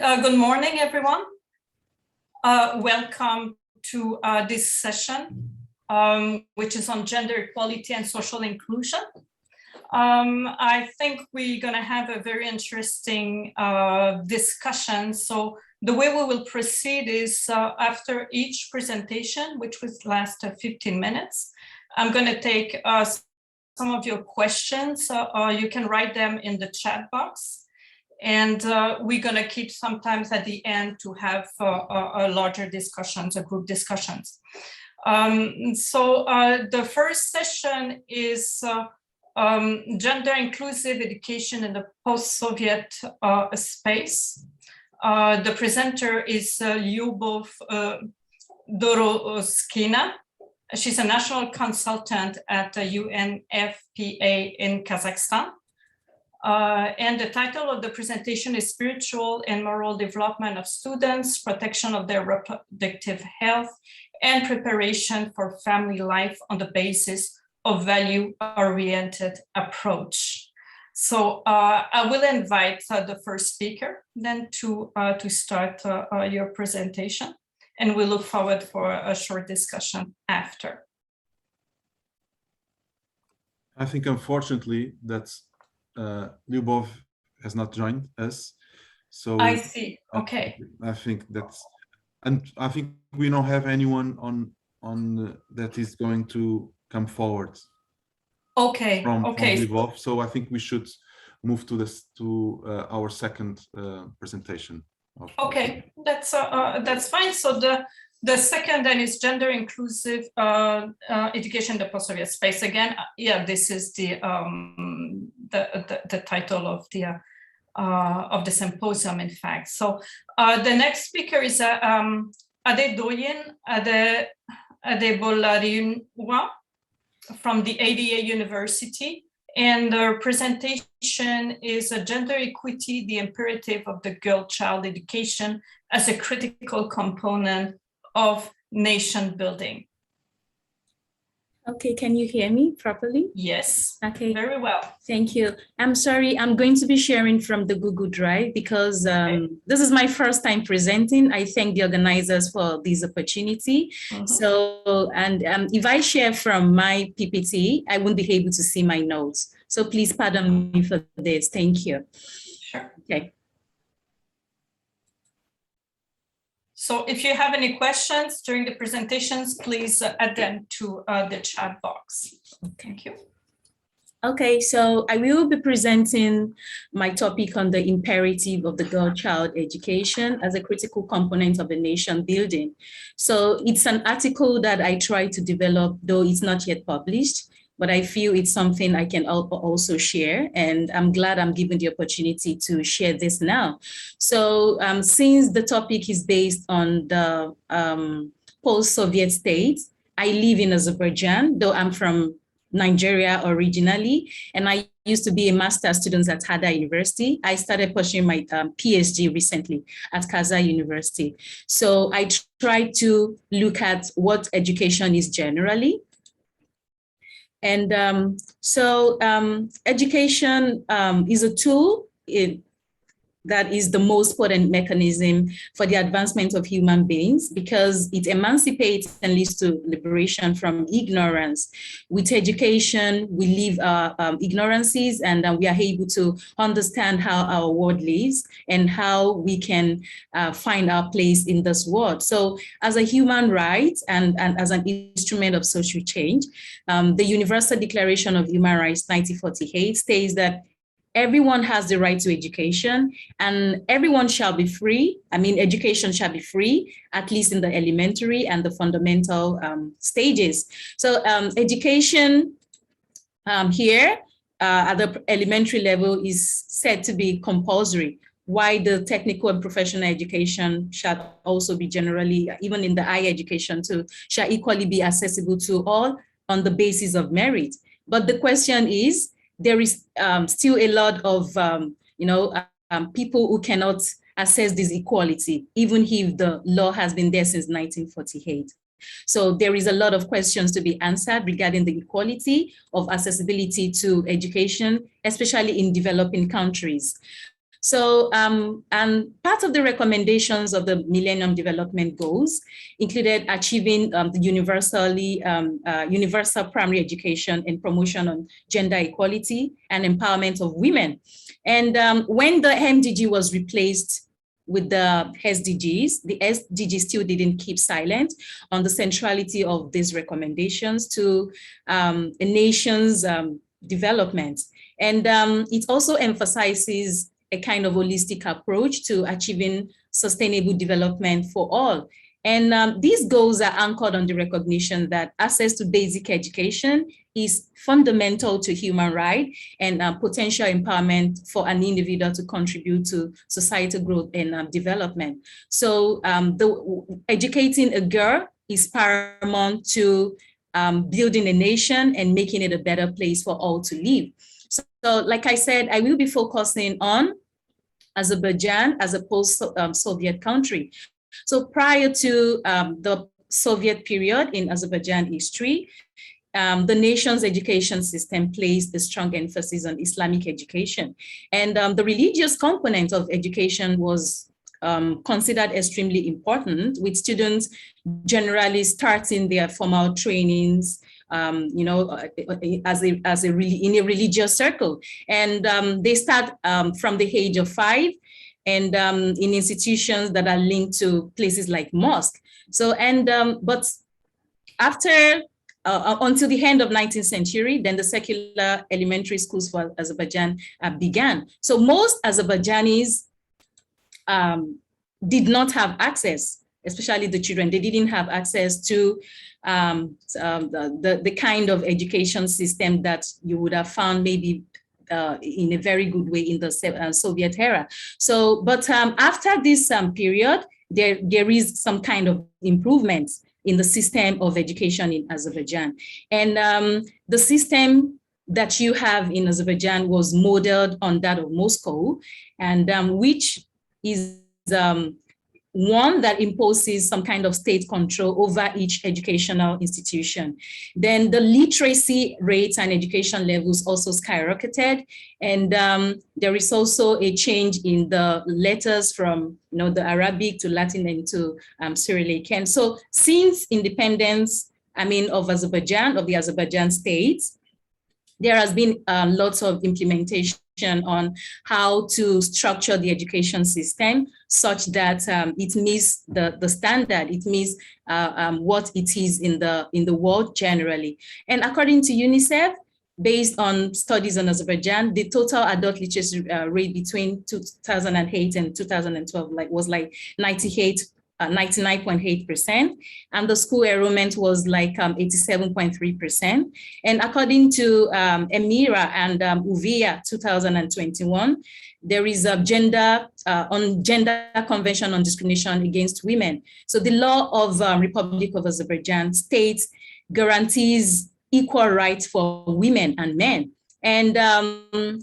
Good morning, everyone. Welcome to this session, which is on gender equality and social inclusion. I think we're going to have a very interesting discussion. So the way we will proceed is after each presentation, which will last 15 minutes, I'm going to take some of your questions. You can write them in the chat box. And we're going to keep sometimes at the end to have a larger discussions, group discussions. The first session is gender inclusive education in the post-Soviet space. The presenter is Lyubov Dorozhkina. She's a national consultant at the UNFPA in Kazakhstan. And the title of the presentation is Spiritual and Moral Development of Students, Protection of their Reproductive Health, and Preparation for Family Life on the Basis of Value-Oriented Approach. So I will invite the first speaker then to start your presentation, and we look forward for a short discussion after. I think, unfortunately, that's Lyubov has not joined us, so I see. Okay. I think that's, and I think we don't have anyone on that is going to come forward. Okay. From Okay. Lyubov, so I think we should move to our second presentation. Okay, that's fine. So the second then is gender inclusive education in the post-Soviet space. Again, yeah, this is the title of the symposium, in fact. So the next speaker is Adedoyin Adebolarinwa from the ADA University. And the presentation is a gender equity, the imperative of the girl-child education as a critical component of nation building. Okay, can you hear me properly? Yes, okay, very well. Thank you. I'm sorry, I'm going to be sharing from the Google Drive because this is my first time presenting. I thank the organizers for this opportunity. So, and if I share from my PPT, I won't be able to see my notes. So please pardon me for this. Thank you. Sure. Okay. So if you have any questions during the presentations, please add them to the chat box. Thank you. Okay, so I will be presenting my topic on the imperative of the girl-child education as a critical component of the nation building. So it's an article that I try to develop, though it's not yet published, but I feel it's something I can also share, and I'm glad I'm given the opportunity to share this now. So since the topic is based on the post-Soviet states, I live in Azerbaijan, though I'm from Nigeria originally, and I used to be a master's student at Hada University. I started pursuing my PhD recently at Kazakhstan University. So I tried to look at what education is generally. And education is a tool that is the most potent mechanism for the advancement of human beings because it emancipates and leads to liberation from ignorance. With education, we leave our ignorances and we are able to understand how our world lives and how we can find our place in this world. So as a human right and as an instrument of social change, the Universal Declaration of Human Rights 1948 states that everyone has the right to education and everyone shall be free. I mean, education shall be free, at least in the elementary and the fundamental stages. So education here at the elementary level is said to be compulsory, while the technical and professional education shall also be generally, even in the higher education too, shall equally be accessible to all on the basis of merit. But the question is, there is still a lot of people who cannot assess this equality, even if the law has been there since 1948. So there is a lot of questions to be answered regarding the equality of accessibility to education, especially in developing countries. So, and part of the recommendations of the Millennium Development Goals included achieving the universal primary education and promotion on gender equality and empowerment of women. And when the MDG was replaced with the SDGs, the SDGs still didn't keep silent on the centrality of these recommendations to a nation's development. And it also emphasizes a kind of holistic approach to achieving sustainable development for all. And these goals are anchored on the recognition that access to basic education is fundamental to human rights and potential empowerment for an individual to contribute to societal growth and development. So educating a girl is paramount to building a nation and making it a better place for all to live. So like I said, I will be focusing on Azerbaijan as a post-Soviet country. So prior to the Soviet period in Azerbaijan history, the nation's education system placed a strong emphasis on Islamic education. And the religious component of education was considered extremely important, with students generally starting their formal trainings in a religious circle. And they start from the age of 5 and in institutions that are linked to places like mosque. So, but after, until the end of 19th century, then the secular elementary schools for Azerbaijan began. So most Azerbaijanis did not have access, especially the children, they didn't have access to the kind of education system that you would have found maybe in a very good way in the Soviet era. So, but after this period, there is some kind of improvements in the system of education in Azerbaijan. And the system that you have in Azerbaijan was modeled on that of Moscow, and which is one that imposes some kind of state control over each educational institution. Then the literacy rates and education levels also skyrocketed. And there is also a change in the letters from the Arabic to Latin and to Cyrillic. And so since independence, of Azerbaijan, of the Azerbaijan states, there has been lots of implementation on how to structure the education system such that it meets the standard, it meets what it is in the world generally. And according to UNICEF, based on studies on Azerbaijan, the total adult literacy rate between 2008 and 2012 was 99.8%, and the school enrollment was 87.3%. And according to EMIRA and UVIA 2021, there is a gender convention on discrimination against women. So the law of Republic of Azerbaijan states guarantees equal rights for women and men. And the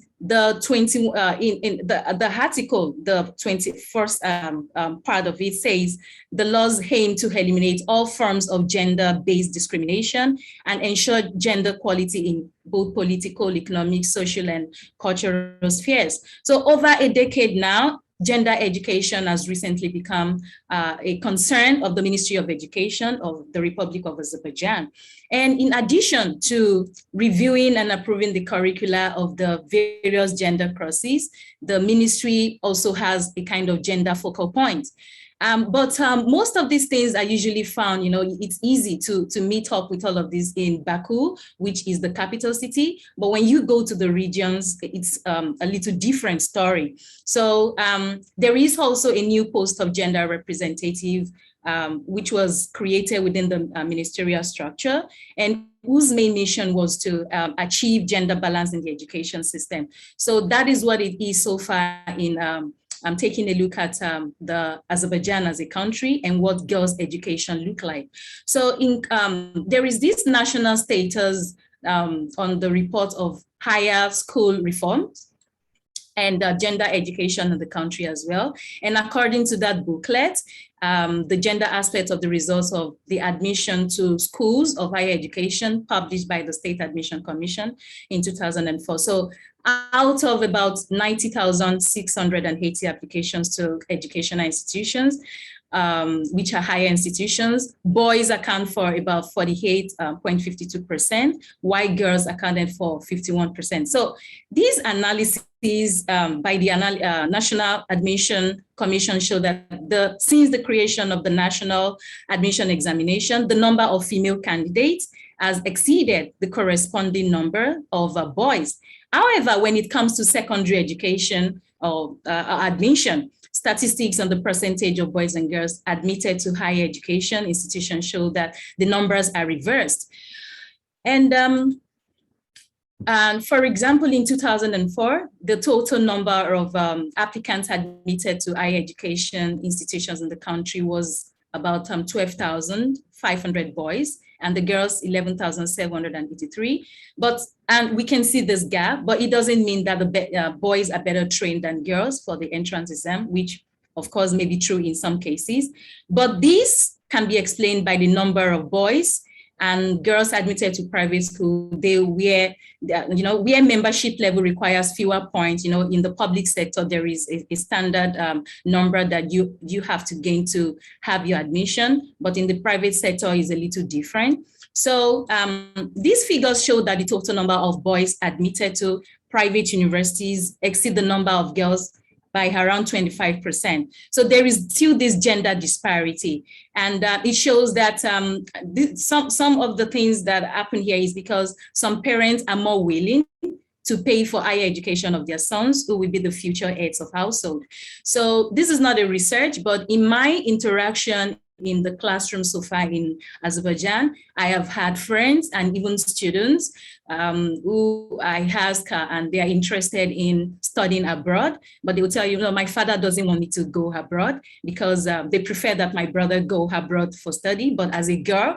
article, the 21st part of it says the laws aim to eliminate all forms of gender-based discrimination and ensure gender equality in both political, economic, social, and cultural spheres. So over a decade now, gender education has recently become a concern of the Ministry of Education of the Republic of Azerbaijan. And in addition to reviewing and approving the curricula of the various gender courses, the ministry also has a kind of gender focal point. But most of these things are usually found, it's easy to meet up with all of this in Baku, which is the capital city. But when you go to the regions, it's a little different story. So there is also a new post of gender representative, which was created within the ministerial structure, and whose main mission was to achieve gender balance in the education system. So that is what it is so far in I'm taking a look at the Azerbaijan as a country and what girls' education look like. So there is this national status on the report of higher school reforms and gender education in the country as well. And according to that booklet, the gender aspect of the results of the admission to schools of higher education published by the State Admission Commission in 2004. So Out of about 90,680 applications to educational institutions, which are higher institutions, boys account for about 48.52%, while girls accounted for 51%. So these analyses by the National Admission Commission show that since the creation of the National Admission Examination, the number of female candidates has exceeded the corresponding number of boys. However, when it comes to secondary education or admission, statistics on the percentage of boys and girls admitted to higher education institutions show that the numbers are reversed. And for example, in 2004, the total number of applicants admitted to higher education institutions in the country was about 12,500 boys, and the girls 11,783. And we can see this gap, but it doesn't mean that the boys are better trained than girls for the entrance exam, which of course may be true in some cases. But this can be explained by the number of boys and girls admitted to private school, where membership level requires fewer points. In the public sector, there is a standard number that you have to gain to have your admission, but in the private sector is a little different. So these figures show that the total number of boys admitted to private universities exceed the number of girls by around 25%. So there is still this gender disparity. And it shows that some of the things that happen here is because some parents are more willing to pay for higher education of their sons, who will be the future heads of household. So this is not a research, but in my interaction in the classroom so far in Azerbaijan, I have had friends and even students who I ask and they are interested in studying abroad, but they will tell you, no, my father doesn't want me to go abroad because they prefer that my brother go abroad for study. But as a girl,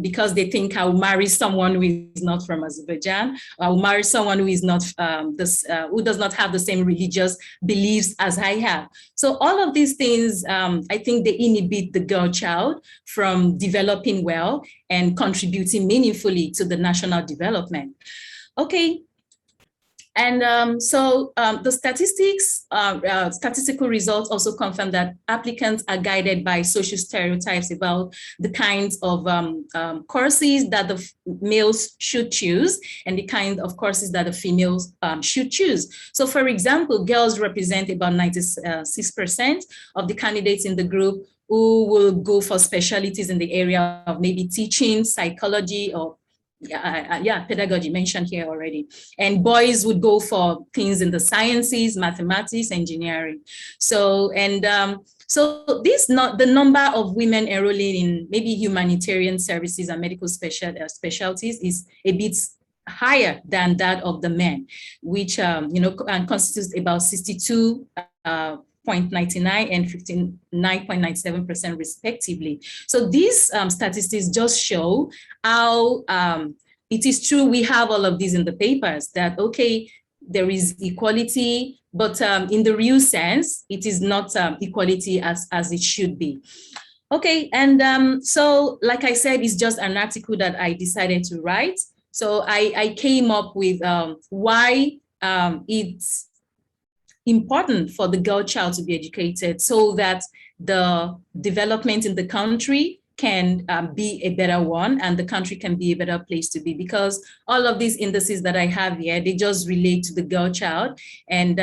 because they think I'll marry someone who is not from Azerbaijan, I'll marry someone who is not who does not have the same religious beliefs as I have. So all of these things, I think they inhibit the girl child from developing well and contributing meaningfully to the national development. Okay. And so the statistical results also confirm that applicants are guided by social stereotypes about the kinds of courses that the males should choose and the kind of courses that the females should choose. So for example, girls represent about 96% of the candidates in the group who will go for specialties in the area of maybe teaching, psychology, or pedagogy mentioned here already. And boys would go for things in the sciences, mathematics, engineering. So, so the number of women enrolling in maybe humanitarian services and medical specialties is a bit higher than that of the men, which constitutes about 62.99 and 59.97% respectively. So these statistics just show how it is true we have all of these in the papers that, okay, there is equality, but in the real sense, it is not equality as it should be. Okay, and so like I said, it's just an article that I decided to write. So I came up with why it's important for the girl child to be educated so that the development in the country can be a better one and the country can be a better place to be, because all of these indices that I have here, they just relate to the girl child, and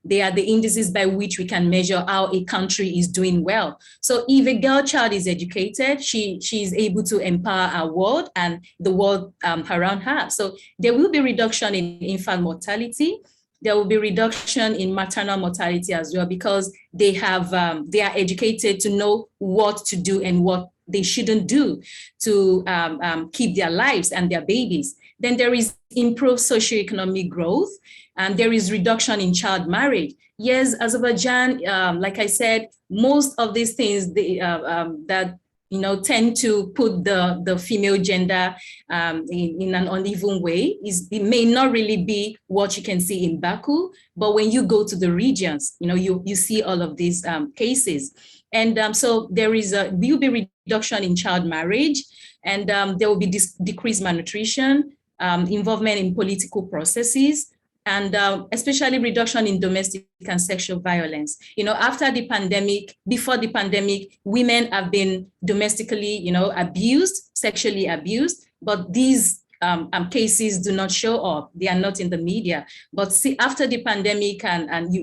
they are the indices by which we can measure how a country is doing well. So if a girl child is educated, she is able to empower our world and the world around her. So there will be reduction in infant mortality. There will be reduction in maternal mortality as well, because they are educated to know what to do and what they shouldn't do to keep their lives and their babies. Then there is improved socioeconomic growth, and there is reduction in child marriage. Yes, Azerbaijan, like I said, most of these things that tend to put the female gender in an uneven way. It may not really be what you can see in Baku, but when you go to the regions, you see all of these cases. And so there will be reduction in child marriage, and there will be decreased malnutrition, involvement in political processes, and especially reduction in domestic and sexual violence. After the pandemic, before the pandemic, women have been domestically, abused, sexually abused, but these cases do not show up. They are not in the media. But see, after the pandemic,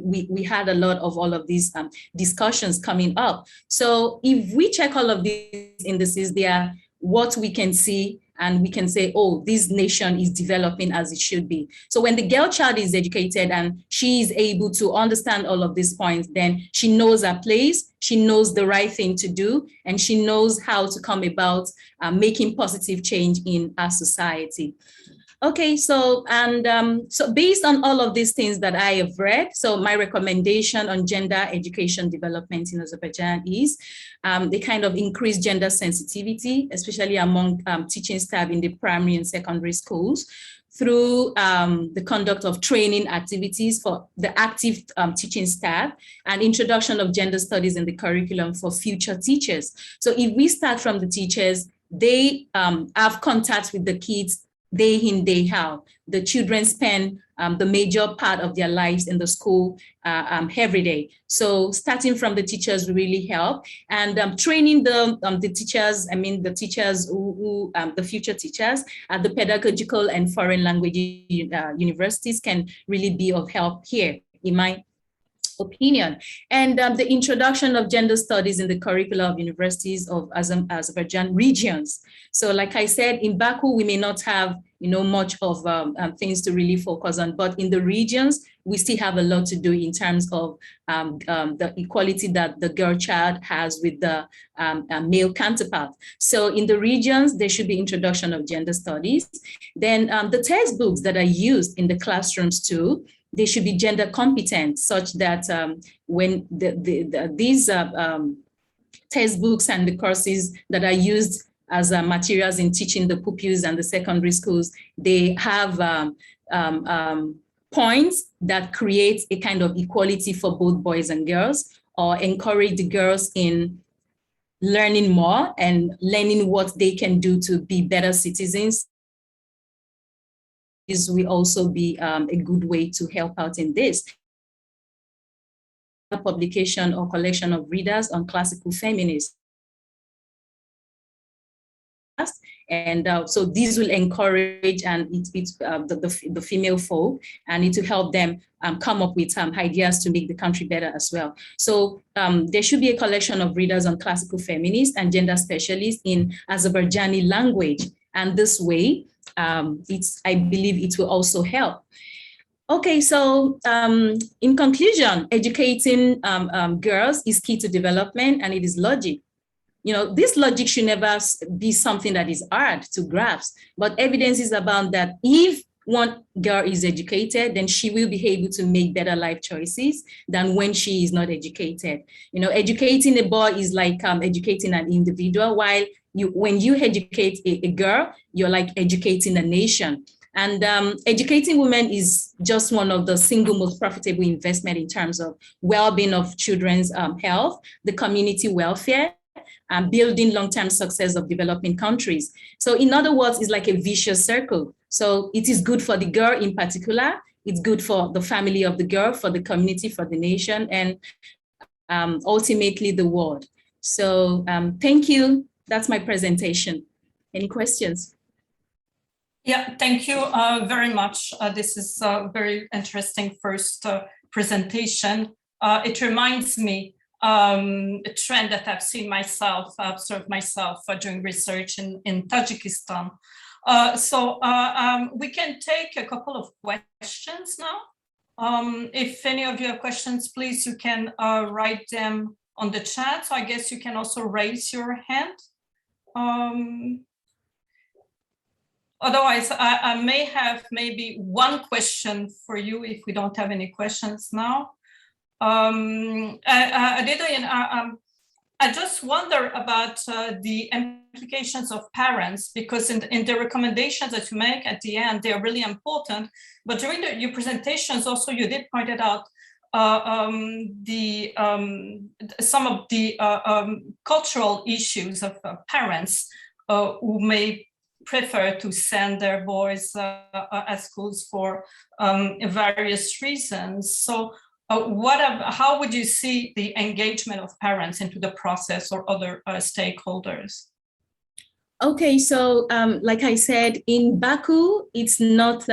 we had a lot of all of these discussions coming up. So if we check all of these indices, they are what we can see, and we can say, oh, this nation is developing as it should be. So when the girl child is educated and she is able to understand all of these points, then she knows her place, she knows the right thing to do, and she knows how to come about making positive change in our society. Okay, so based on all of these things that I have read, so my recommendation on gender education development in Azerbaijan is they kind of increase gender sensitivity, especially among teaching staff in the primary and secondary schools, through the conduct of training activities for the active teaching staff and introduction of gender studies in the curriculum for future teachers. So if we start from the teachers, they have contact with the kids day in, day out. The children spend the major part of their lives in the school every day. So starting from the teachers will really help, and training the teachers, the teachers who the future teachers at the pedagogical and foreign language universities can really be of help here, in my opinion. And the introduction of gender studies in the curricula of universities of Azerbaijan regions. So like I said, in Baku, we may not have much of things to really focus on, but in the regions, we still have a lot to do in terms of the equality that the girl child has with the male counterpart. So in the regions, there should be introduction of gender studies. Then the textbooks that are used in the classrooms too, they should be gender competent, such that when these textbooks and the courses that are used as materials in teaching the pupils and the secondary schools, they have points that create a kind of equality for both boys and girls, or encourage the girls in learning more and learning what they can do to be better citizens. This will also be a good way to help out in this. A publication or collection of readers on classical feminism. And so these will encourage the female folk, and it will help them come up with ideas to make the country better as well. So there should be a collection of readers on classical feminists and gender specialists in Azerbaijani language. And this way, I believe it will also help. Okay, so in conclusion, educating girls is key to development, and it is logic. This logic should never be something that is hard to grasp, but evidence is about that if one girl is educated, then she will be able to make better life choices than when she is not educated. Educating a boy is like educating an individual, while when you educate a girl, you're like educating a nation. And educating women is just one of the single most profitable investment in terms of well-being of children's health, the community welfare, and building long-term success of developing countries. So in other words, it's like a vicious circle. So it is good for the girl in particular, it's good for the family of the girl, for the community, for the nation, and ultimately the world. So thank you. That's my presentation. Any questions? Yeah, thank you very much. This is a very interesting first presentation. It reminds me a trend that I've seen myself, observed myself doing research in Tajikistan. So we can take a couple of questions now. If any of you have questions, please, you can write them on the chat. So I guess you can also raise your hand. Otherwise, I may have maybe one question for you if we don't have any questions now. Adedoyin, I just wonder about the implications of parents, because in the recommendations that you make at the end, they're really important. But during your presentations, also you did point it out, some of the cultural issues of parents who may prefer to send their boys at schools for various reasons. So how would you see the engagement of parents into the process or other stakeholders? Okay, so like I said, in Baku, it's not.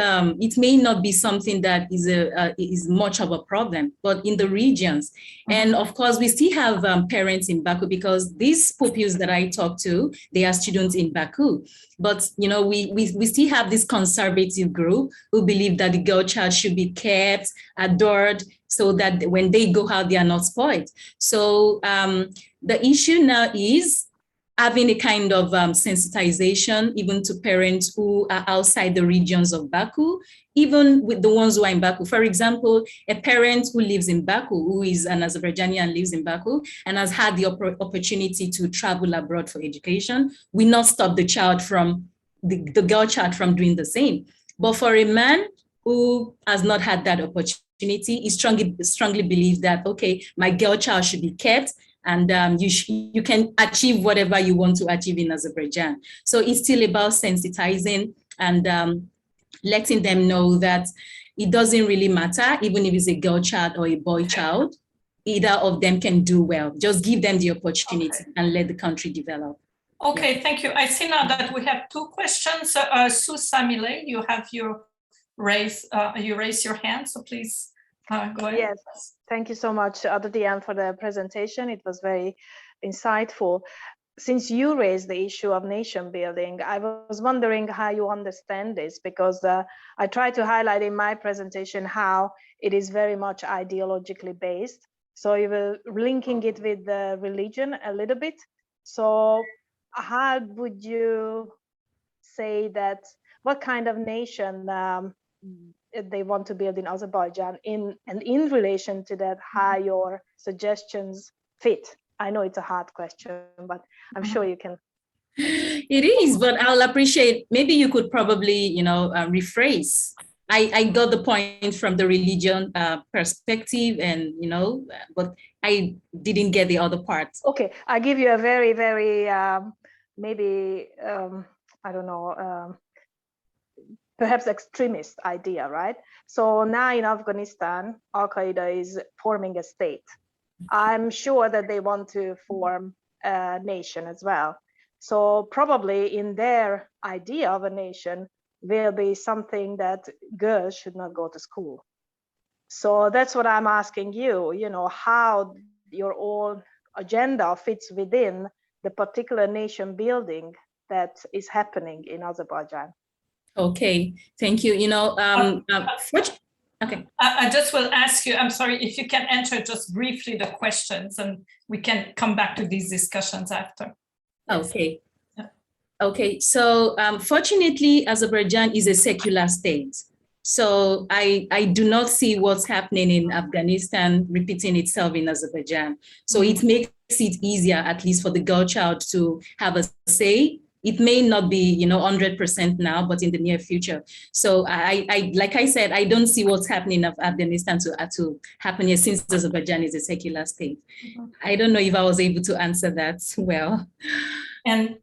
It may not be something that is much of a problem, but in the regions, and of course, we still have parents in Baku because these pupils that I talk to, they are students in Baku. But you know, we still have this conservative group who believe that the girl child should be kept, adored, so that when they go out, they are not spoiled. So the issue now is having a kind of sensitization even to parents who are outside the regions of Baku, even with the ones who are in Baku. For example, a parent who lives in Baku, who is an Azerbaijani and lives in Baku and has had the opportunity to travel abroad for education, will not stop the child from, the girl child from doing the same. But for a man who has not had that opportunity, he strongly believes that, okay, my girl child should be kept, and you can achieve whatever you want to achieve in Azerbaijan. So it's still about sensitizing and letting them know that it doesn't really matter, even if it's a girl child or a boy child, either of them can do well. Just give them the opportunity and let the country develop. Okay, yeah. Thank you. I see now that we have two questions. Susamile, you have you raise your hand, so please go ahead. Yes, thank you so much, Adedoyin, for the presentation. It was very insightful. Since you raised the issue of nation building, I was wondering how you understand this, because I tried to highlight in my presentation how it is very much ideologically based. So you were linking it with the religion a little bit. So how would you say that, what kind of nation they want to build in Azerbaijan, in relation to that, how your suggestions fit? I know it's a hard question, but I'm sure you can. It is, but I'll appreciate, maybe you could probably, rephrase. I got the point from the religion perspective, and, but I didn't get the other parts. Okay, I give you a very, very, maybe, I don't know, perhaps extremist idea, right? So now in Afghanistan, Al-Qaeda is forming a state. I'm sure that they want to form a nation as well. So probably in their idea of a nation will be something that girls should not go to school. So that's what I'm asking you, how your own agenda fits within the particular nation building that is happening in Azerbaijan. Okay, thank you. Okay. I just will ask you, I'm sorry, if you can answer just briefly the questions, and we can come back to these discussions after. Okay. Okay, so fortunately, Azerbaijan is a secular state. So I do not see what's happening in Afghanistan repeating itself in Azerbaijan. So it makes it easier, at least for the girl child, to have a say. It may not be, 100% now, but in the near future. So I like I said, I don't see what's happening in Afghanistan to happen here, since Azerbaijan is a secular state. I don't know if I was able to answer that well. And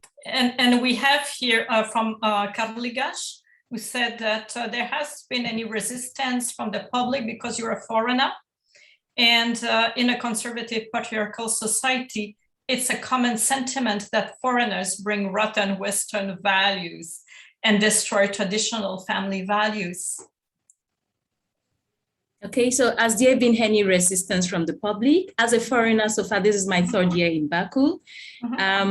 we have here from Karlygash, who said that there has been any resistance from the public because you're a foreigner, and in a conservative patriarchal society, it's a common sentiment that foreigners bring rotten Western values and destroy traditional family values. Okay, so has there been any resistance from the public? As a foreigner, so far, this is my third year in Baku. I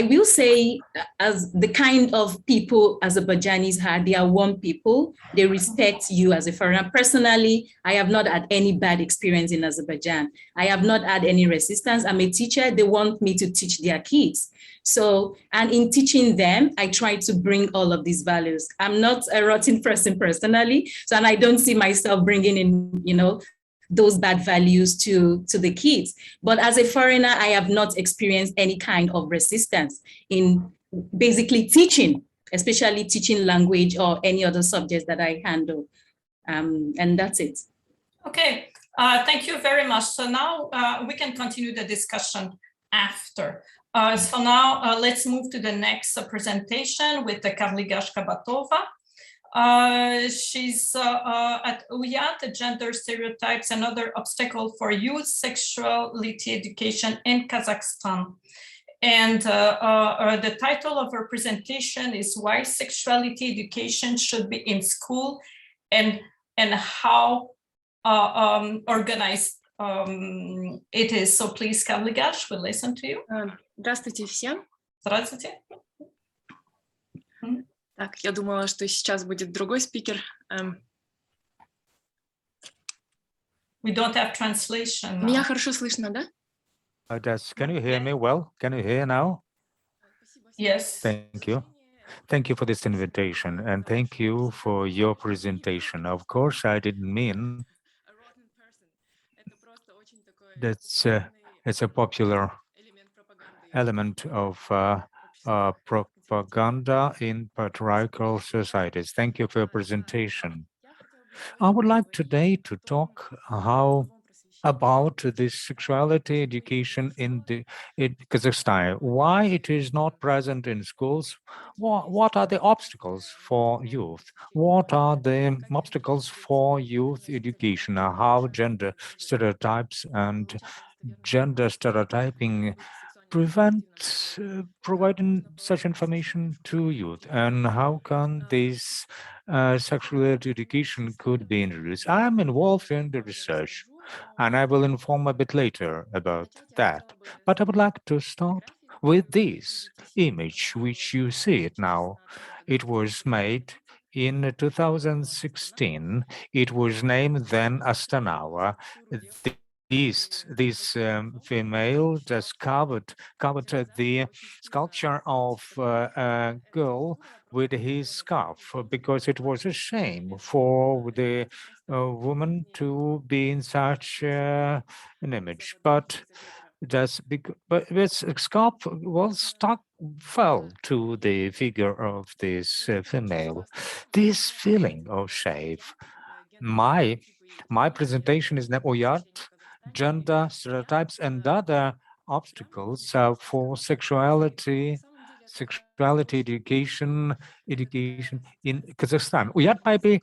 will say, as the kind of people Azerbaijanis are, they are warm people. They respect you as a foreigner. Personally, I have not had any bad experience in Azerbaijan. I have not had any resistance. I'm a teacher. They want me to teach their kids. So, and in teaching them, I try to bring all of these values. I'm not a rotten person personally, so, and I don't see myself bringing in, those bad values to the kids. But as a foreigner, I have not experienced any kind of resistance in basically teaching, especially teaching language or any other subjects that I handle. And that's it. Okay, thank you very much. So now we can continue the discussion. after. So now let's move to the next presentation with the Karlygash Kabatova. She's at Uyat, Gender Stereotypes and Other Obstacle for Youth Sexuality Education in Kazakhstan. And the title of her presentation is Why Sexuality Education Should Be in School and how organized it is. So please, Karlygash, we'll listen to you. Здравствуйте всем. Здравствуйте. Так, я думала, что сейчас будет другой спикер. We don't have translation. Меня хорошо слышно, да? Can you hear me well? Can you hear now? Yes. Thank you. Thank you for this invitation and thank you for your presentation. Of course, I didn't mean that's it's a popular element of propaganda in patriarchal societies. Thank you for your presentation. I would like today to talk about this sexuality education in Kazakhstan. Why it is not present in schools? What are the obstacles for youth? What are the obstacles for youth education? How gender stereotypes and gender stereotyping prevent providing such information to youth, and how can this sexuality education could be introduced? I'm involved in the research and I will inform a bit later about that. But I would like to start with this image, which you see it now. It was made in 2016. It was named then Astanawa. This female just covered the sculpture of a girl with his scarf because it was a shame for the woman to be in such an image. But this scarf fell to the figure of this female. This feeling of shame. My presentation is Uyat, Gender Stereotypes and Other Obstacles for Sexuality Education in Kazakhstan. Uyat might be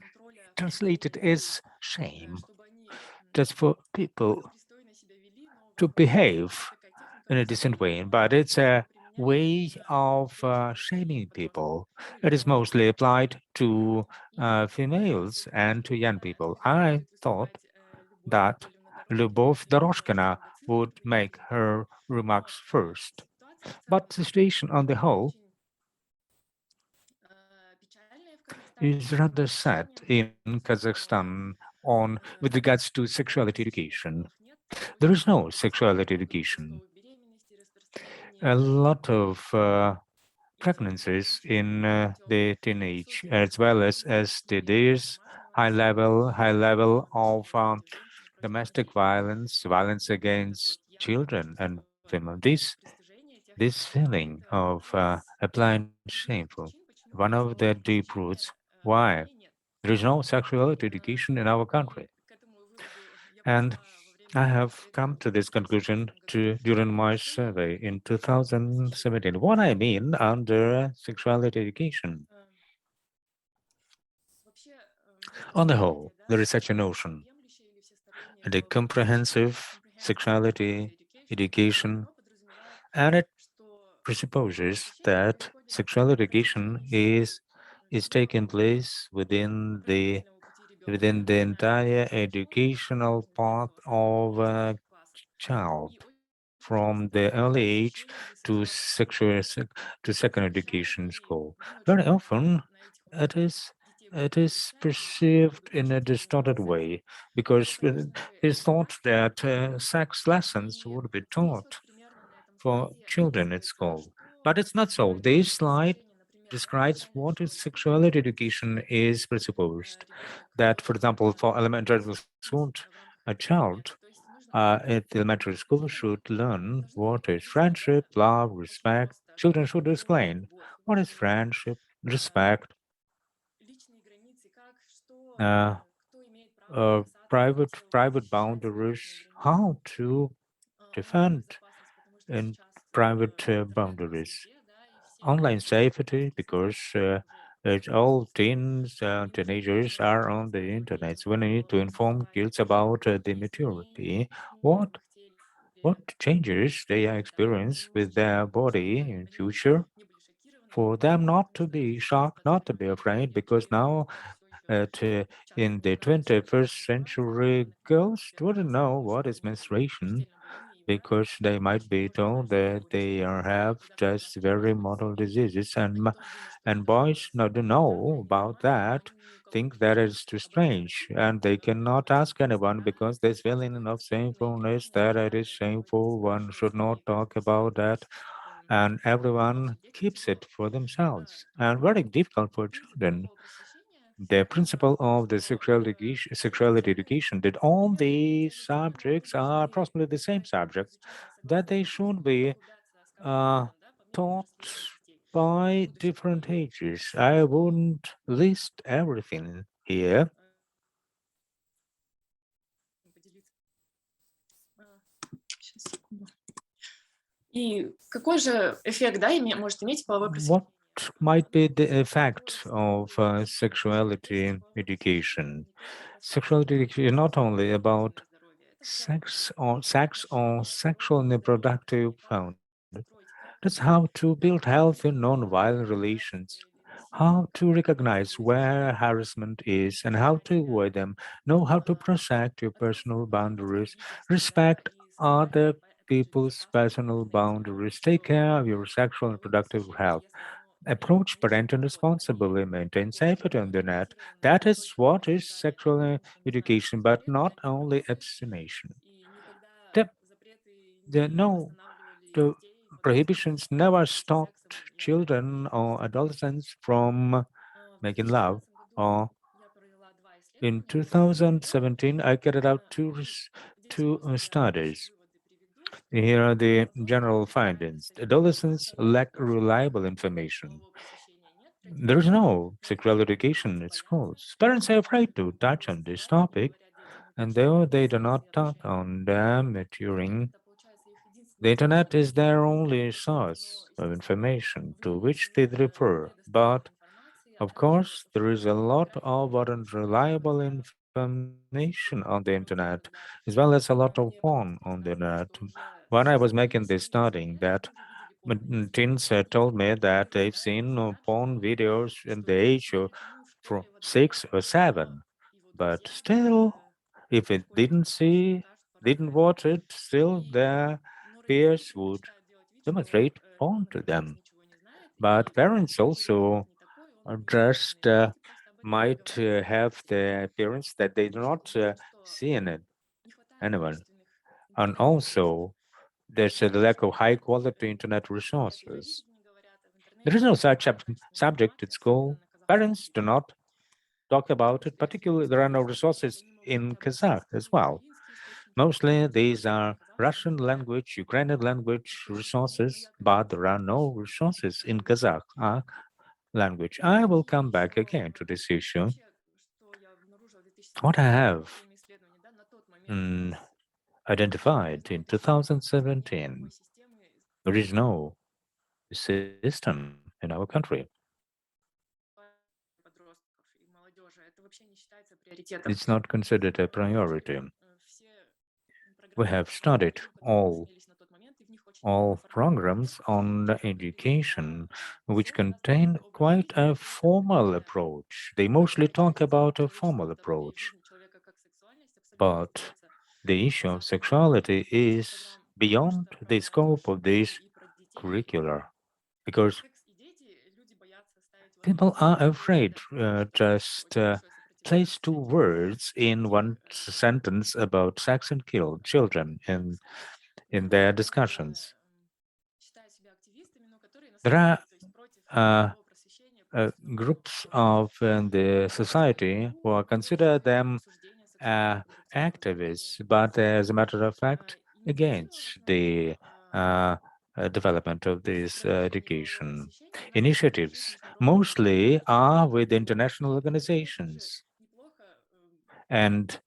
translated as shame, just for people to behave in a decent way, but it's a way of shaming people. It is mostly applied to females and to young people. I thought that Lyubov Dorozhkina would make her remarks first. But the situation on the whole is rather sad in Kazakhstan with regards to sexuality education. There is no sexuality education. A lot of pregnancies in the teenage, as well as STDs, high level of domestic violence against children and women. This feeling of applying shameful, one of the deep roots why there is no sexuality education in our country. And I have come to this conclusion during my survey in 2017. What I mean under sexuality education. On the whole, there is such a notion, the comprehensive sexuality education, and it presupposes that sexual education is taking place within the entire educational path of a child, from the early age to second education school. Very often, it is perceived in a distorted way because it's thought that sex lessons would be taught for children at school. But it's not so. This slide describes what is sexuality education is presupposed. That, for example, for elementary school, a child at the elementary school should learn what is friendship, love, respect. Children should explain what is friendship, respect, private boundaries, how to defend in private boundaries. Online safety, because all teens, teenagers are on the internet. So we need to inform kids about the maturity, what changes they experience with their body in future, for them not to be shocked, not to be afraid, because now in the 21st century, girls wouldn't know what is menstruation, because they might be told that they have just very mortal diseases, and boys don't know about that, think that it's too strange, and they cannot ask anyone because there's feeling of shamefulness that it is shameful, one should not talk about that, and everyone keeps it for themselves, and very difficult for children. The principle of the sexuality education that all these subjects are approximately the same subjects, that they should be uh, taught by different ages. I wouldn't list everything here. Сейчас, секунду. И какой же эффект, да, может иметь половое What просвещение? might be the effect of sexuality education? Sexuality education is not only about sex or sexual and reproductive found. That's how to build healthy non-violent relations, how to recognize where harassment is and how to avoid them, know how to protect your personal boundaries, respect other people's personal boundaries, take care of your sexual and reproductive health, approach parental responsibility, maintain safety on the net. That is what is sexual education, but not only abstination. The, no, the prohibitions never stopped children or adolescents from making love. Or in 2017, I carried out two studies. Here are the general findings. Adolescents lack reliable information. There is no sexual education in schools. Parents are afraid to touch on this topic, and though they do not talk on them maturing, the internet is their only source of information to which they refer. But of course, there is a lot of unreliable information on the internet, as well as a lot of porn on the internet. When I was making this studying, that teens told me that they've seen porn videos in the age of from 6 or 7, but still, if it didn't watch it, still their peers would demonstrate porn to them. But parents also just might have the appearance that they do not see in it anyone. And also, there's a lack of high quality internet resources. There is no such subject at school. Parents do not talk about it, particularly there are no resources in Kazakh as well. Mostly these are Russian language, Ukrainian language resources, but there are no resources in Kazakh language. I will come back again to this issue. What I have identified in 2017, there is no system in our country. It's not considered a priority. We have studied all programs on education which contain quite a formal approach. They mostly talk about a formal approach, but the issue of sexuality is beyond the scope of this curricular, because people are afraid just place two words in one sentence about sex and kill children in their discussions. There are groups of the society who are consider them activists, but as a matter of fact, against the development of this education. Initiatives mostly are with international organizations and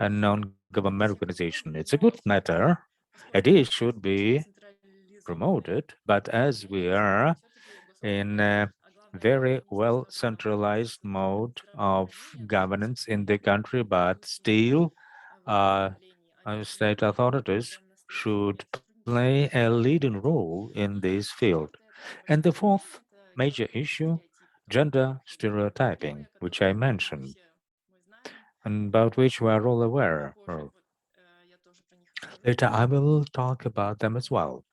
a non-government organization. It's a good matter. It should be promoted, but as we are in a very well centralized mode of governance in the country, but still state authorities should play a leading role in this field. And the fourth major issue, gender stereotyping, which I mentioned, and about which we are all aware. Later, I will talk about them as well.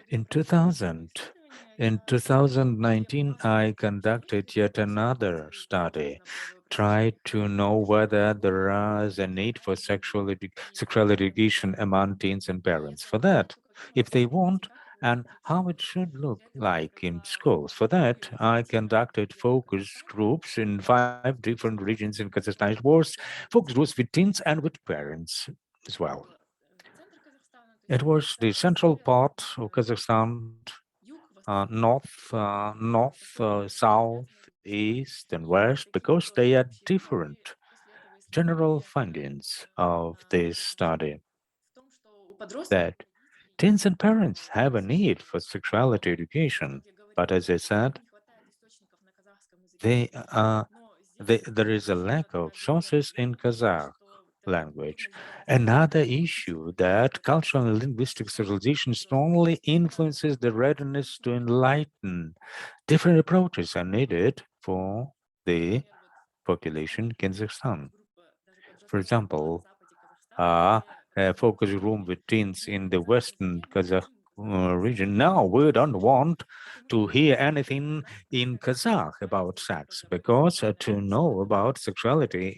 In 2019, I conducted yet another study, tried to know whether there is a need for sexual education among teens and parents. For that, if they want, and how it should look like in schools. For that, I conducted focus groups in 5 different regions in Kazakhstan. It was focus groups with teens and with parents as well. It was the central part of Kazakhstan, south, east, and west, because they are different. General findings of this study that teens and parents have a need for sexuality education, but as I said, they, there is a lack of sources in Kazakh language. Another issue that cultural and linguistic socialization strongly influences the readiness to enlighten. Different approaches are needed for the population in Kazakhstan. For example, a focus room with teens in the western Kazakh region. Now we don't want to hear anything in Kazakh about sex, because to know about sexuality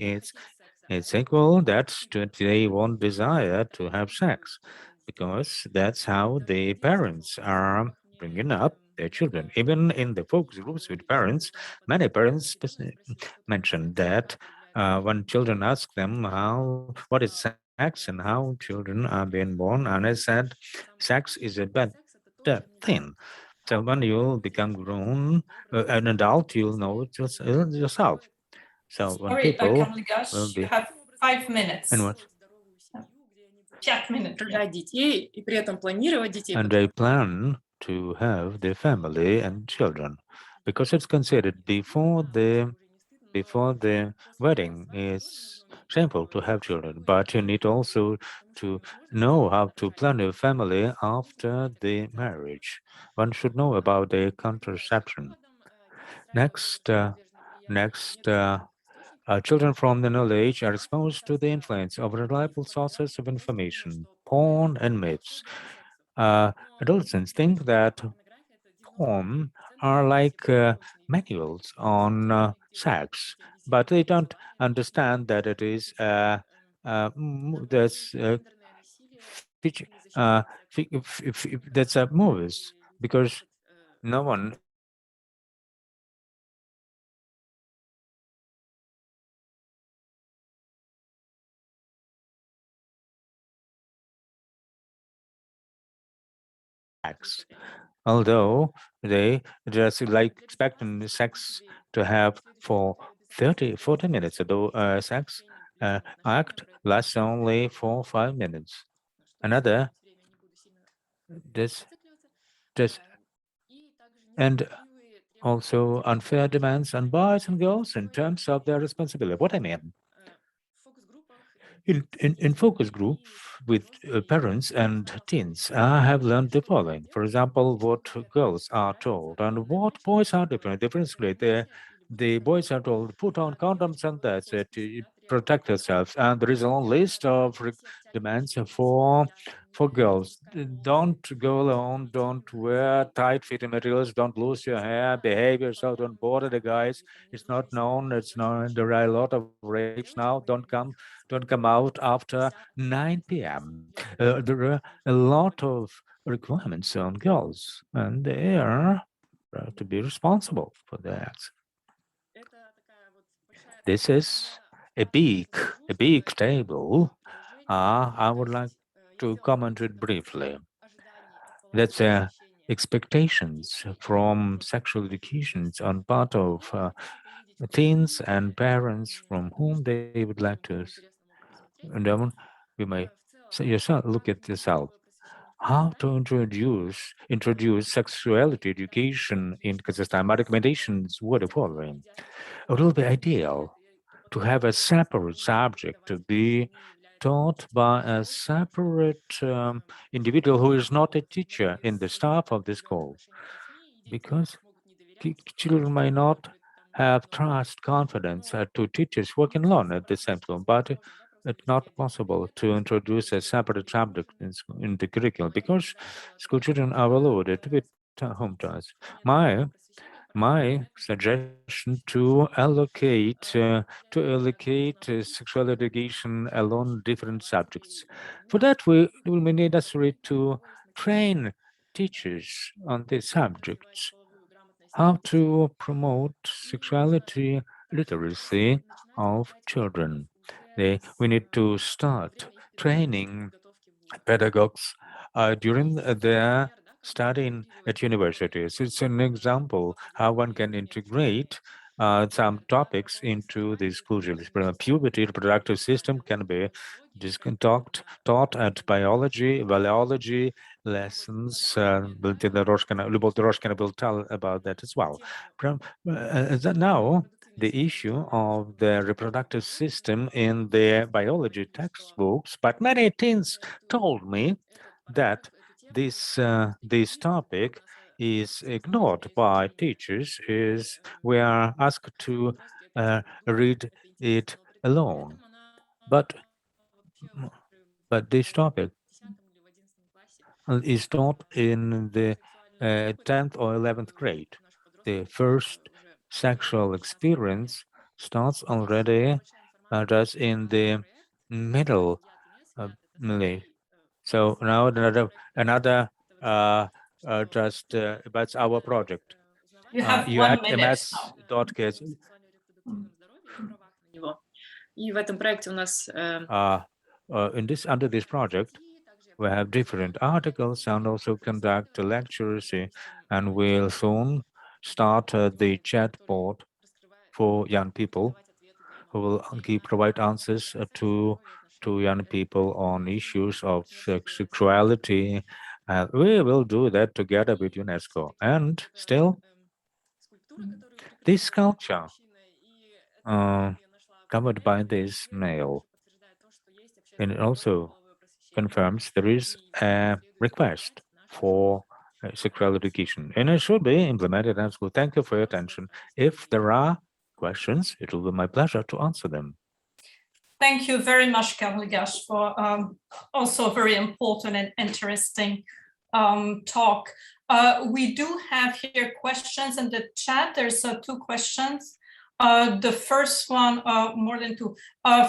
it's equal that they won't desire to have sex, because that's how the parents are bringing up their children. Even in the focus groups with parents, many parents mention that when children ask them what is sex and how children are being born, and I said, sex is a bad thing. So when you become grown, an adult, you'll know it yourself. So when Sorry, people will Karlygash, you be have 5 minutes. and what 5 minutes. Yeah. Рожать детей и при этом планировать детей. and they plan to have their family and children, because it's considered before the wedding is shameful to have children, but you need also to know how to plan your family after the marriage. One should know about the contraception. Next, children from the early age are exposed to the influence of reliable sources of information, porn and myths. Adolescents think that porn are like manuals on sex, but they don't understand that it is that's that's a movies, because no one sex. Although they just like expecting sex to have for 40 minutes, although sex act lasts only for 5 minutes. Another, this, this, and also unfair demands on boys and girls in terms of their responsibility. What I mean, in focus group with parents and teens, I have learned the following. For example, what girls are told and what boys are different. Differently, the boys are told put on condoms and that's it. To protect yourselves, and there is a long list of demands for girls. Don't go alone. Don't wear tight-fitting materials. Don't lose your hair. Behave yourself. Don't bother the guys. It's not known. It's known. There are a lot of rapes now. Don't come out after 9 p.m. There are a lot of requirements on girls, and they are to be responsible for their acts. This is a big table. I would like to comment it briefly. That's expectations from sexual education on part of teens and parents from whom they would like to. And we may So yourself, look at yourself. How to introduce sexuality education in Kazakhstan? My recommendations were the following. It will be ideal to have a separate subject to be taught by a separate individual who is not a teacher in the staff of the school, because children may not have trust, confidence to teachers who can learn at the same time, but it's not possible to introduce a separate subject in the curriculum because school children are overloaded with home tasks. My suggestion to allocate sexual education along different subjects. For that, it will be necessary to train teachers on these subjects, how to promote sexuality literacy of children. We need to start training pedagogues during their studying at universities. It's an example how one can integrate some topics into the school. Puberty, reproductive system can be taught at biology lessons. Lyubov Dorozhkina will tell about that as well. Now, the issue of the reproductive system in the biology textbooks, but many teens told me that this topic is ignored by teachers. We are asked to read it alone, but this topic is taught in the 10th or 11th grade. The first sexual experience starts already just in the middle. So now another that's our project. You have Uyat 1 minute now. ms.kz. И в этом проекте у нас Under this project, we have different articles and also conduct lectures, and we'll soon start the chat board for young people who will provide answers to young people on issues of sexuality. We will do that together with UNESCO. And still, this sculpture covered by this male, and it also confirms there is a request for sexual education, and it should be implemented in school. Thank you for your attention. If there are questions, it will be my pleasure to answer them. Thank you very much, Karlygash, for also very important and interesting talk. We do have here questions in the chat. There's 2 questions. The first one, more than 2,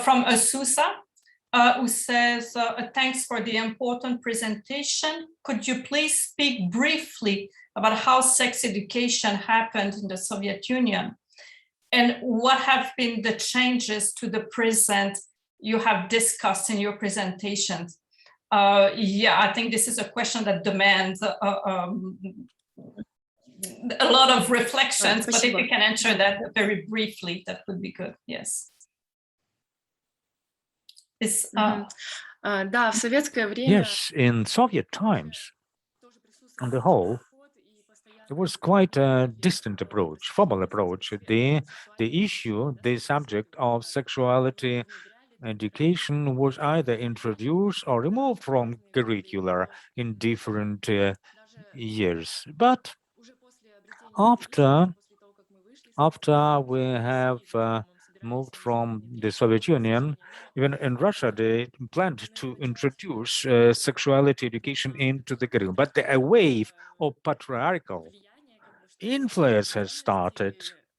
from Asusa, who says, thanks for the important presentation. Could you please speak briefly about how sex education happened in the Soviet Union? And what have been the changes to the present you have discussed in your presentations? Yeah, I think this is a question that demands a lot of reflections, but if you can answer that very briefly, that would be good. Yes. Да, в советское время. Yes, in Soviet times, on the whole, it was quite a distant approach, formal approach. The issue, the subject of sexuality education was either introduced or removed from curricular in different years. But after we have moved from the Soviet Union, even in Russia, they planned to introduce sexuality education into the curriculum. But a wave of patriarchal influence has started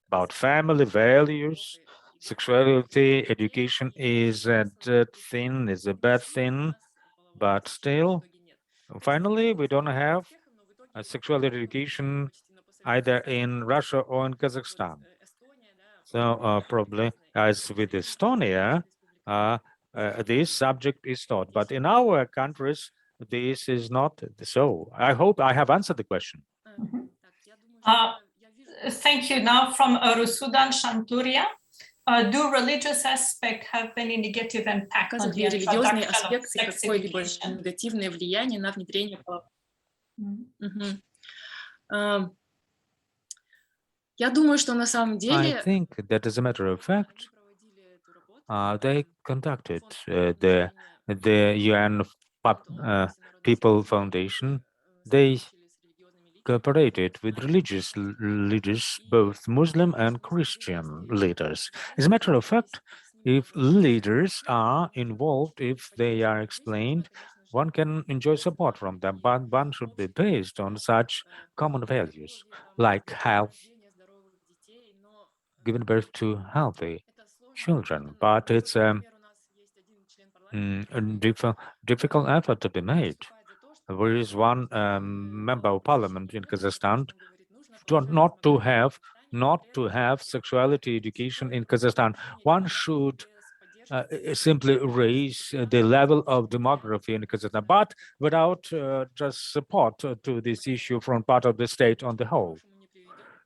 about family values. Sexuality education is a dead thing, is a bad thing, but still, finally, we don't have a sexual education either in Russia or in Kazakhstan. So probably, as with Estonia, this subject is taught, but in our countries, this is not so. I hope I have answered the question. Thank you. Now from Rusudan Shanturia. do religious aspects have any negative impact on Оказывают the ли религиозные introduction of аспекты sex какое-либо education? негативное влияние на внедрение полового? Я думаю, что на самом I деле think that, as a matter of fact, they conducted the UN People Foundation. They cooperated with religious leaders, both Muslim and Christian leaders. As a matter of fact, if leaders are involved, if they are explained, one can enjoy support from them, but one should be based on such common values like health, giving birth to healthy children. But it's a difficult effort to be made. There is one member of parliament in Kazakhstan not to have sexuality education in Kazakhstan. One should simply raise the level of demography in Kazakhstan, but without just support to this issue from part of the state on the whole.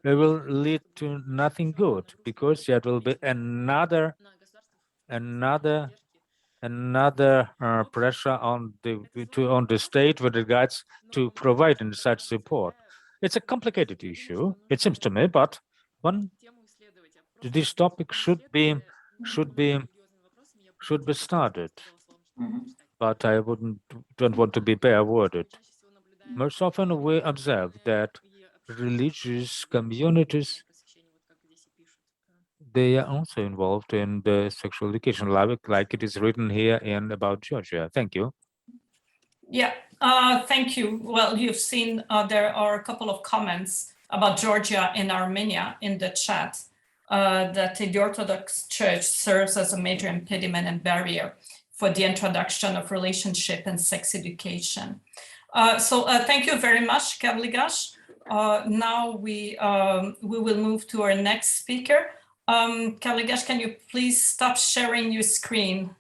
It will lead to nothing good, because there will be another pressure on the state with regards to providing such support. It's a complicated issue, it seems to me, but this topic should be started. But I don't want to be bare-worded. Most often we observe that religious communities, they are also involved in the sexual education, like it is written here in about Georgia. Thank you. Yeah, thank you. Well, you've seen there are a couple of comments about Georgia and Armenia in the chat, that the Orthodox Church serves as a major impediment and barrier for the introduction of relationship and sex education. So thank you very much, Karlygash. Now we will move to our next speaker. Karlygash, can you please stop sharing your screen?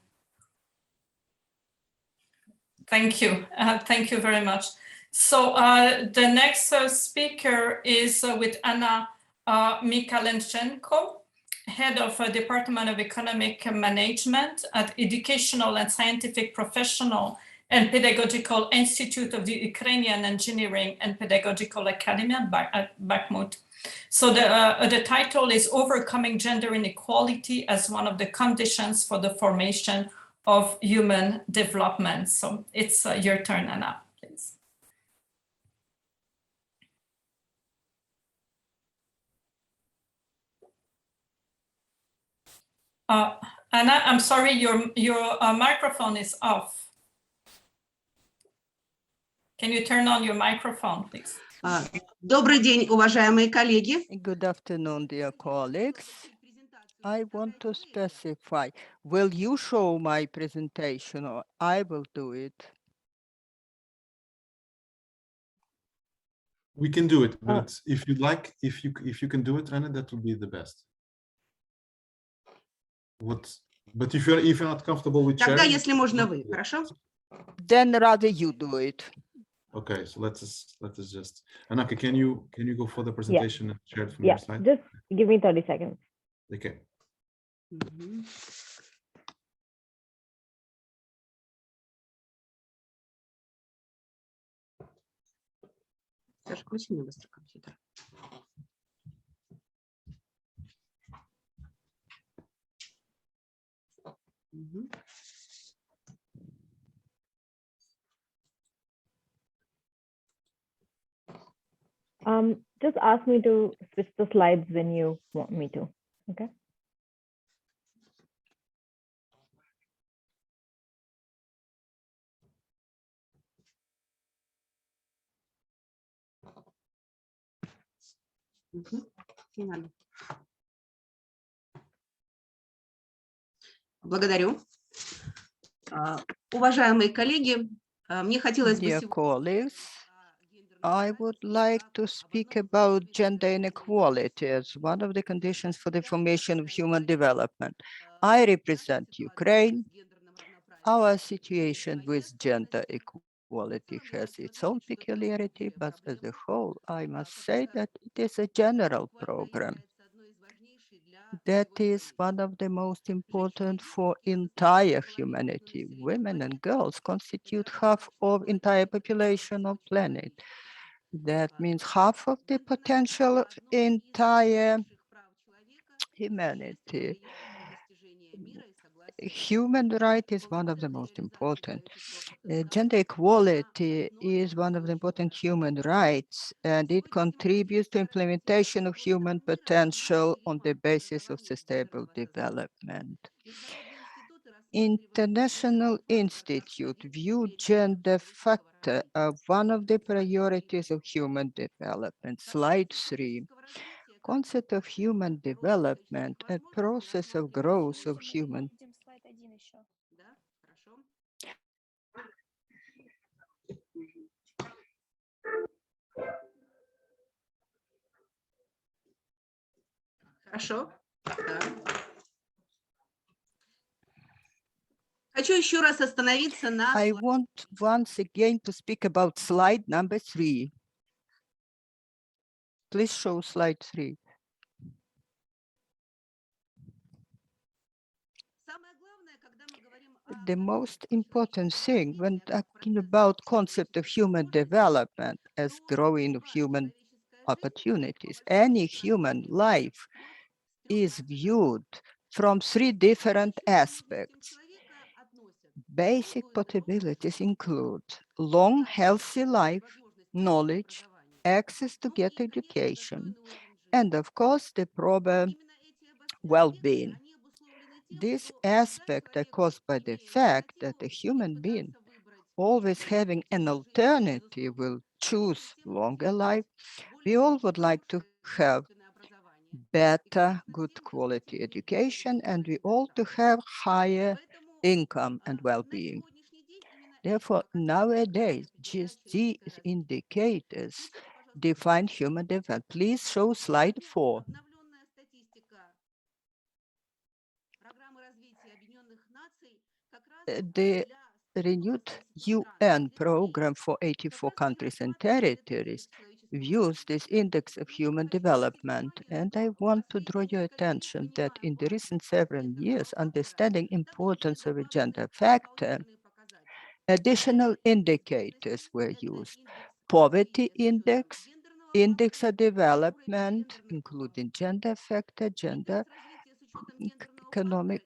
Thank you. Thank you very much. So the next speaker is with Anna Mikhalchenko, head of Department of Economic Management at Educational and Scientific Professional and Pedagogical Institute of the Ukrainian Engineering and Pedagogical Academy at Bakhmut. So the title is Overcoming Gender Inequality as One of the Conditions for the Formation of Human Development. So it's your turn, Anna, please. Anna, I'm sorry, your microphone is off. Can you turn on your microphone, please? Добрый день, уважаемые коллеги. Good afternoon, dear colleagues. I want to specify, will you show my presentation or I will do it? We can do it, but if you'd like, if you can do it, Anna, that would be the best. But if you're not comfortable with Тогда, sharing, если можно, вы, хорошо? Then rather you do it. okay, so let us just Anaka, can you go for the presentation and share it from your side? Just give me 30 seconds. Okay. Саша, включи мне быстро компьютер. Just ask me to switch the slides when you want me to, okay? Не надо. Благодарю. Уважаемые коллеги, мне хотелось бы Dear colleagues, I would like to speak about gender inequality as one of the conditions for the formation of human development. I represent Ukraine. Our situation with gender equality has its own peculiarity, but as a whole, I must say that it is a general program. that is one of the most important for entire humanity. Women and girls constitute half of entire population of planet. That means half of the potential of entire humanity. Human right is one of the most important. Gender equality is one of the important human rights, and it contributes to implementation of human potential on the basis of sustainable development. International Institute view gender factor as one of the priorities of human development. Slide 3. Concept of human development and process of growth of human. Хорошо. Хочу еще раз остановиться на... I want once again to speak about slide number 3. Please show slide 3. The most important thing when talking about concept of human development as growing of human opportunities, any human life is viewed from 3 different aspects. Basic possibilities include long, healthy life, knowledge, access to get education, and of course, the proper well-being. These aspects are caused by the fact that a human being always having an alternative will choose longer life. We all would like to have better, good quality education, and we all to have higher income and well-being. Therefore, nowadays, just these indicators define human development. Please show slide 4. The renewed UN program for 84 countries and territories views this index of human development. And I want to draw your attention that in the recent several years, understanding importance of a gender factor, additional indicators were used. Poverty index, index of development, including gender factor, gender economic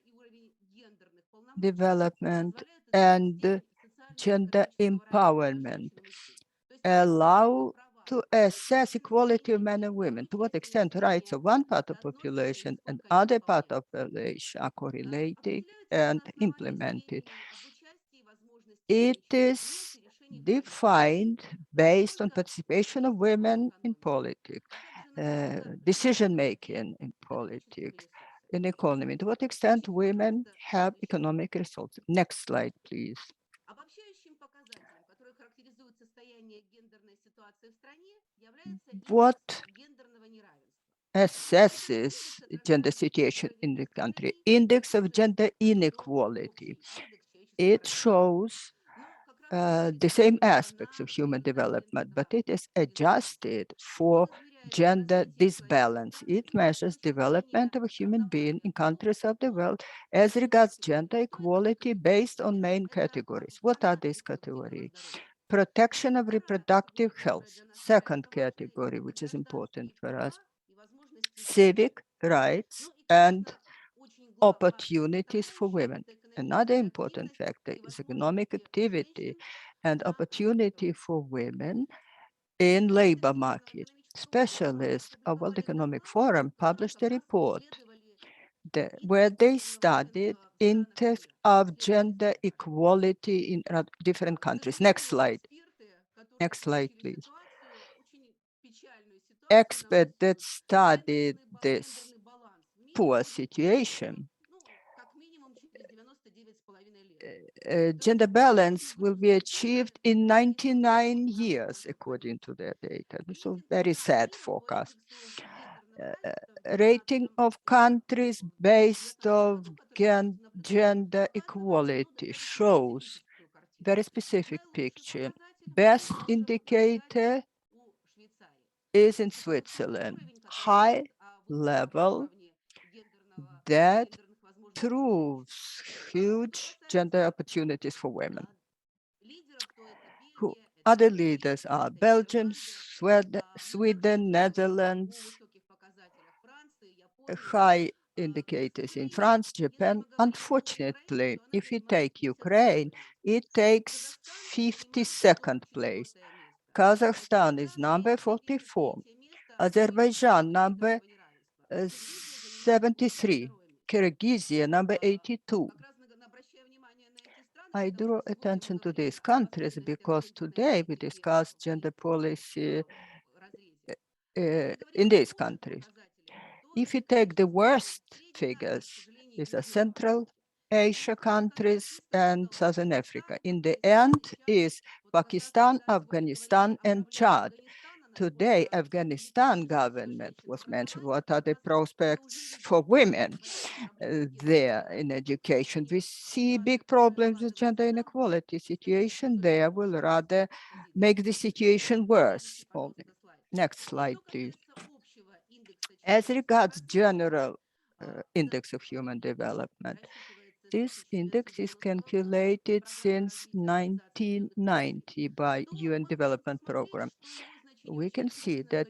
development, and gender empowerment allow to assess equality of men and women, to what extent rights of one part of population and other part of population are correlated and implemented. It is defined based on participation of women in politics, decision-making in politics, in economy, to what extent women have economic resources. Next slide, please. What assesses gender situation in the country? Index of gender inequality. It shows the same aspects of human development, but it is adjusted for gender disbalance. It measures development of a human being in countries of the world as regards gender equality based on main categories. What are these categories? Protection of reproductive health, second category, which is important for us. Civic rights and opportunities for women. Another important factor is economic activity and opportunity for women in labor market. Specialists of World Economic Forum published a report where they studied index of gender equality in different countries. Next slide. Next slide, please. Experts that studied this poor situation, gender balance will be achieved in 99 years, according to their data. So very sad forecast. Rating of countries based on gender equality shows very specific picture. Best indicator is in Switzerland. High level that proves huge gender opportunities for women. Other leaders are Belgium, Sweden, Netherlands, high indicators in France, Japan. Unfortunately, if you take Ukraine, it takes 52nd place. Kazakhstan is number 44. Azerbaijan, number 73. Kyrgyzstan, number 82. I draw attention to these countries because today we discuss gender policy in these countries. If you take the worst figures, these are Central Asia countries and Southern Africa. In the end is Pakistan, Afghanistan, and Chad. Today, Afghanistan government was mentioned. What are the prospects for women there in education? We see big problems with gender inequality. Situation there will rather make the situation worse. Next slide, please. As regards general index of human development, this index is calculated since 1990 by UN Development Program. We can see that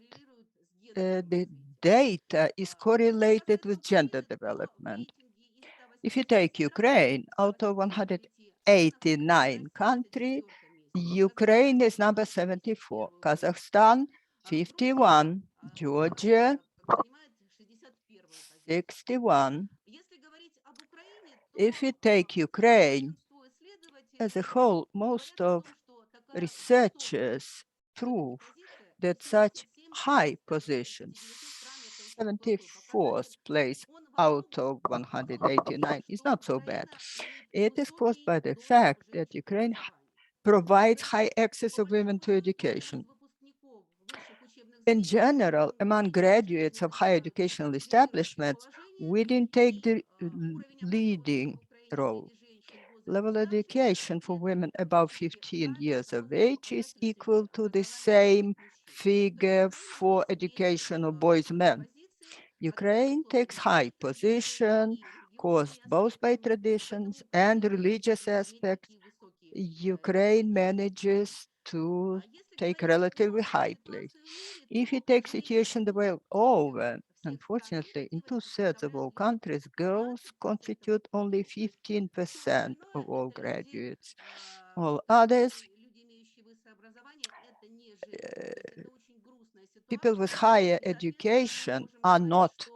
the data is correlated with gender development. If you take Ukraine, out of 189 countries, Ukraine is number 74, Kazakhstan 51, Georgia 61. If you take Ukraine as a whole, most of researchers prove that such high positions, 74th place out of 189, is not so bad. It is caused by the fact that Ukraine provides high access of women to education. In general, among graduates of higher educational establishments, we didn't take the leading role. Level education for women above 15 years of age is equal to the same figure for education of boys and men. Ukraine takes high position, caused both by traditions and religious aspects. Ukraine manages to take a relatively high place. If you take situation the world over, unfortunately, in 2/3 of all countries, girls constitute only 15% of all graduates. All others, people with higher education are not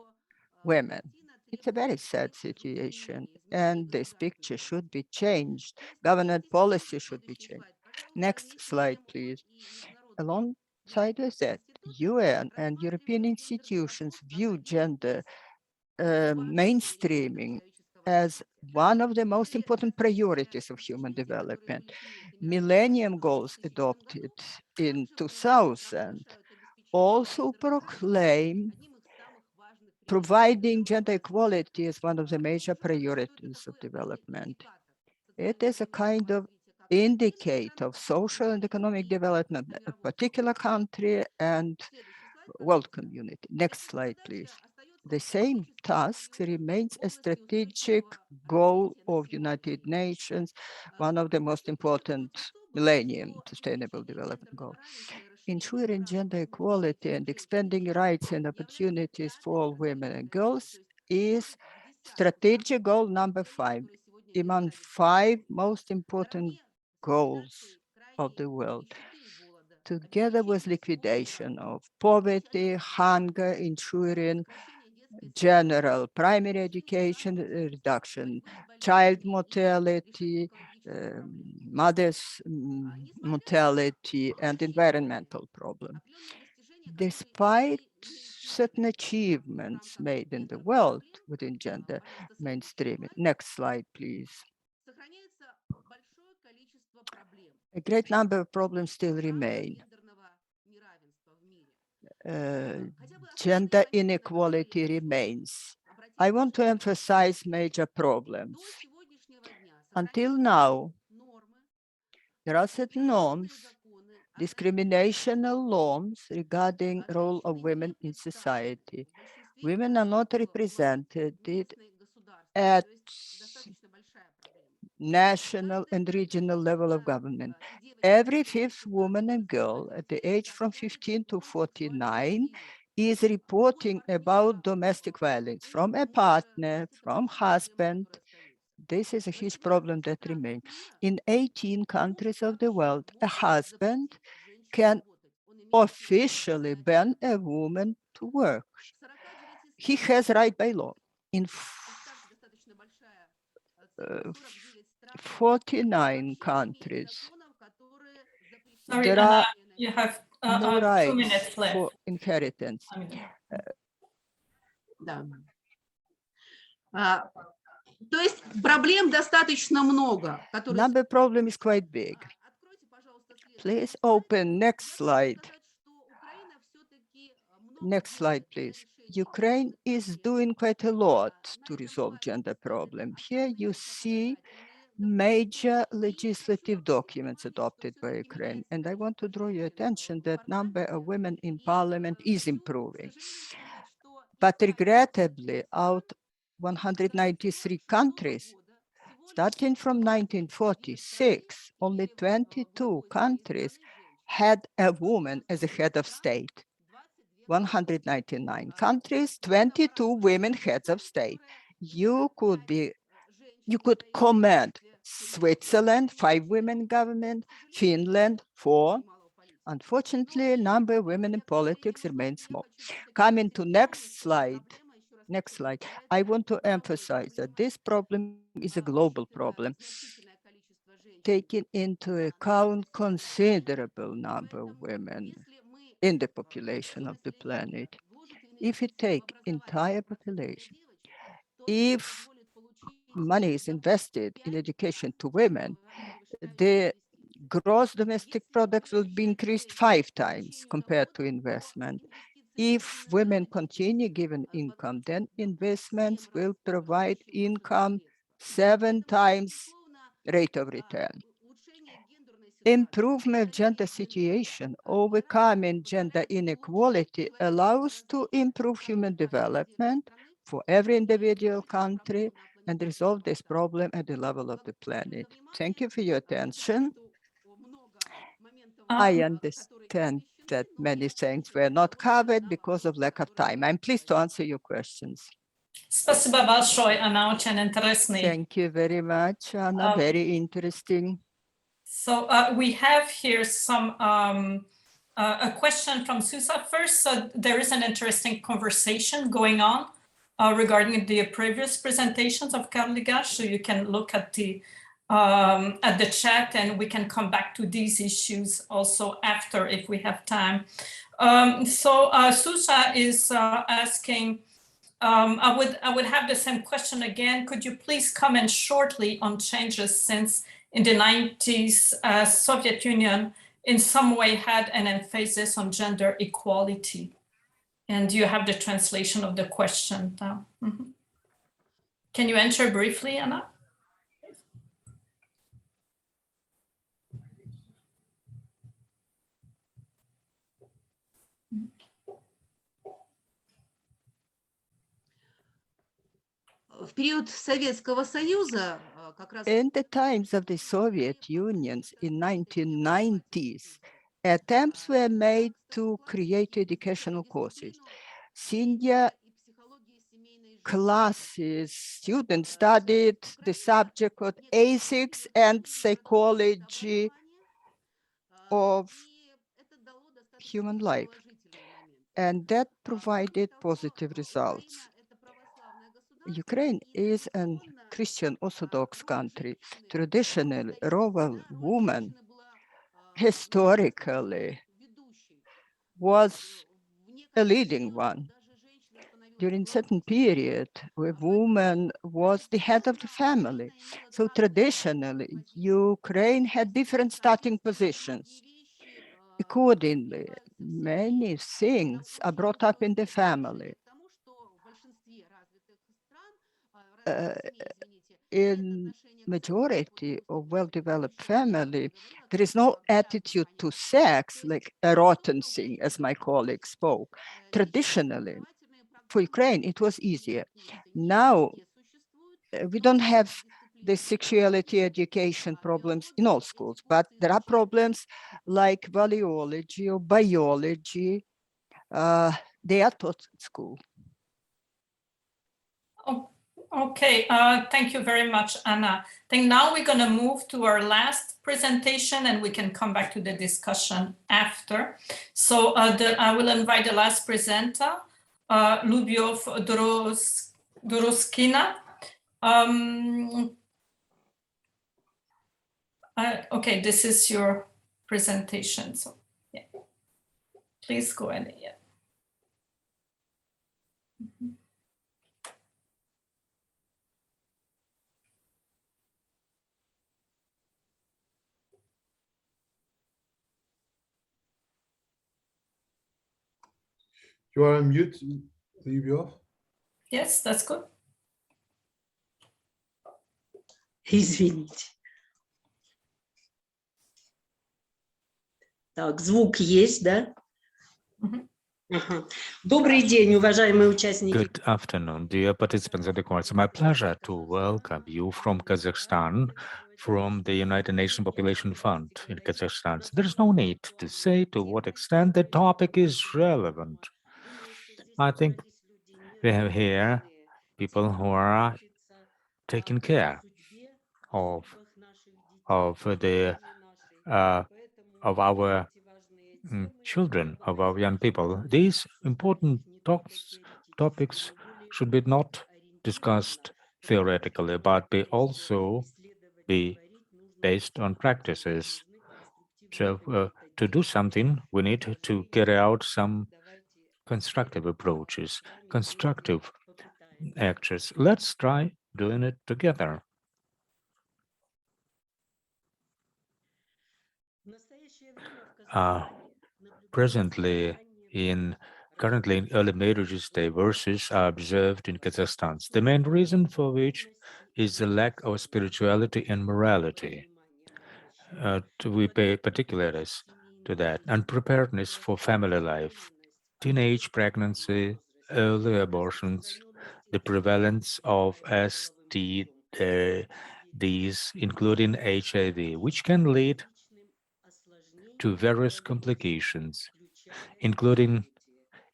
women. It's a very sad situation, and this picture should be changed. Government policy should be changed. Next slide, please. Alongside with that, UN and European institutions view gender mainstreaming as one of the most important priorities of human development. Millennium Goals adopted in 2000 also proclaim providing gender equality as one of the major priorities of development. It is a kind of indicator of social and economic development of a particular country and world community. Next slide, please. The same task remains a strategic goal of United Nations, one of the most important Millennium Sustainable Development Goals. Ensuring gender equality and expanding rights and opportunities for all women and girls is strategic goal number 5, among 5 most important goals of the world, together with liquidation of poverty, hunger, ensuring general primary education, reduction child mortality, mothers' mortality, and environmental problems. Despite certain achievements made in the world within gender mainstreaming. Next slide, please. A great number of problems still remain. Gender inequality remains. I want to emphasize major problems. Until now, there are certain norms, discriminational norms regarding role of women in society. Women are not represented at national and regional level of government. Every fifth woman and girl at the age from 15 to 49 is reporting about domestic violence from a partner, from husband. This is a huge problem that remains. In 18 countries of the world, a husband can officially ban a woman to work. He has right by law. In 49 countries, Sorry, there Anna, are you have no 2 rights minutes left. for inheritance. Да. То есть проблем достаточно много. Number problem is quite big. Please open next slide. Next slide, please. Ukraine is doing quite a lot to resolve gender problem. Here you see major legislative documents adopted by Ukraine. And I want to draw your attention that number of women in parliament is improving. But regrettably, out 193 countries, starting from 1946, only 22 countries had a woman as a head of state. 199 countries, 22 women heads of state. You could comment Switzerland, 5 women government, Finland, 4. Unfortunately, number of women in politics remains small. Coming to next slide. Next slide. I want to emphasize that this problem is a global problem, taking into account considerable number of women in the population of the planet. If you take entire population, if money is invested in education to women, the gross domestic product will be increased 5 times compared to investment. If women continue given income, then investments will provide income 7 times rate of return. Improvement of gender situation, overcoming gender inequality allows to improve human development for every individual country and resolve this problem at the level of the planet. Thank you for your attention. I understand that many things were not covered because of lack of time. I'm pleased to answer your questions. Спасибо большое, Anna, очень интересный. Thank you very much, Anna, very interesting. So we have here some a question from Susa first. So there is an interesting conversation going on regarding the previous presentations of Karlygash. So you can look at the chat, and we can come back to these issues also after if we have time. So Susa is asking, I would have the same question again. Could you please comment shortly on changes since in the 90s, Soviet Union in some way had an emphasis on gender equality? And you have the translation of the question now. Mm-hmm. Can you answer briefly, Anna? In the times of the Soviet Union in 1990s, attempts were made to create educational courses. Senior classes, students studied the subject of ethics and psychology of human life, and that provided positive results. Ukraine is a Christian Orthodox country. Traditionally, rural woman historically was a leading one. During certain period, where woman was the head of the family. So traditionally, Ukraine had different starting positions. Accordingly, many things are brought up in the family. In majority of well-developed family, there is no attitude to sex like a rotten thing, as my colleague spoke. Traditionally, for Ukraine, it was easier. Now, we don't have the sexuality education problems in all schools, but there are problems like valiology or biology. They are taught at school. Oh, okay, thank you very much, Anna. I think now we're going to move to our last presentation and we can come back to the discussion after. So I will invite the last presenter, Lyubov Dorozhkina. Okay, this is your presentation. So yeah, please go ahead. Yeah. You are on mute, Lyubov. Yes, that's good. Извините. Так, звук есть, да? Добрый день, уважаемые участники. Good afternoon, dear participants of the course. It's my pleasure to welcome you from Kazakhstan, from the United Nations Population Fund in Kazakhstan. So there's no need to say to what extent the topic is relevant. I think we have here people who are taking care of our children, of our young people. These important topics should be not discussed theoretically, but also be based on practices. So to do something, we need to carry out some constructive approaches, constructive actions. Let's try doing it together. Presently, currently in early marriages, divorces are observed in Kazakhstan. The main reason for which is the lack of spirituality and morality. We pay particulars to that, and preparedness for family life, teenage pregnancy, early abortions, the prevalence of STDs, including HIV, which can lead to various complications, including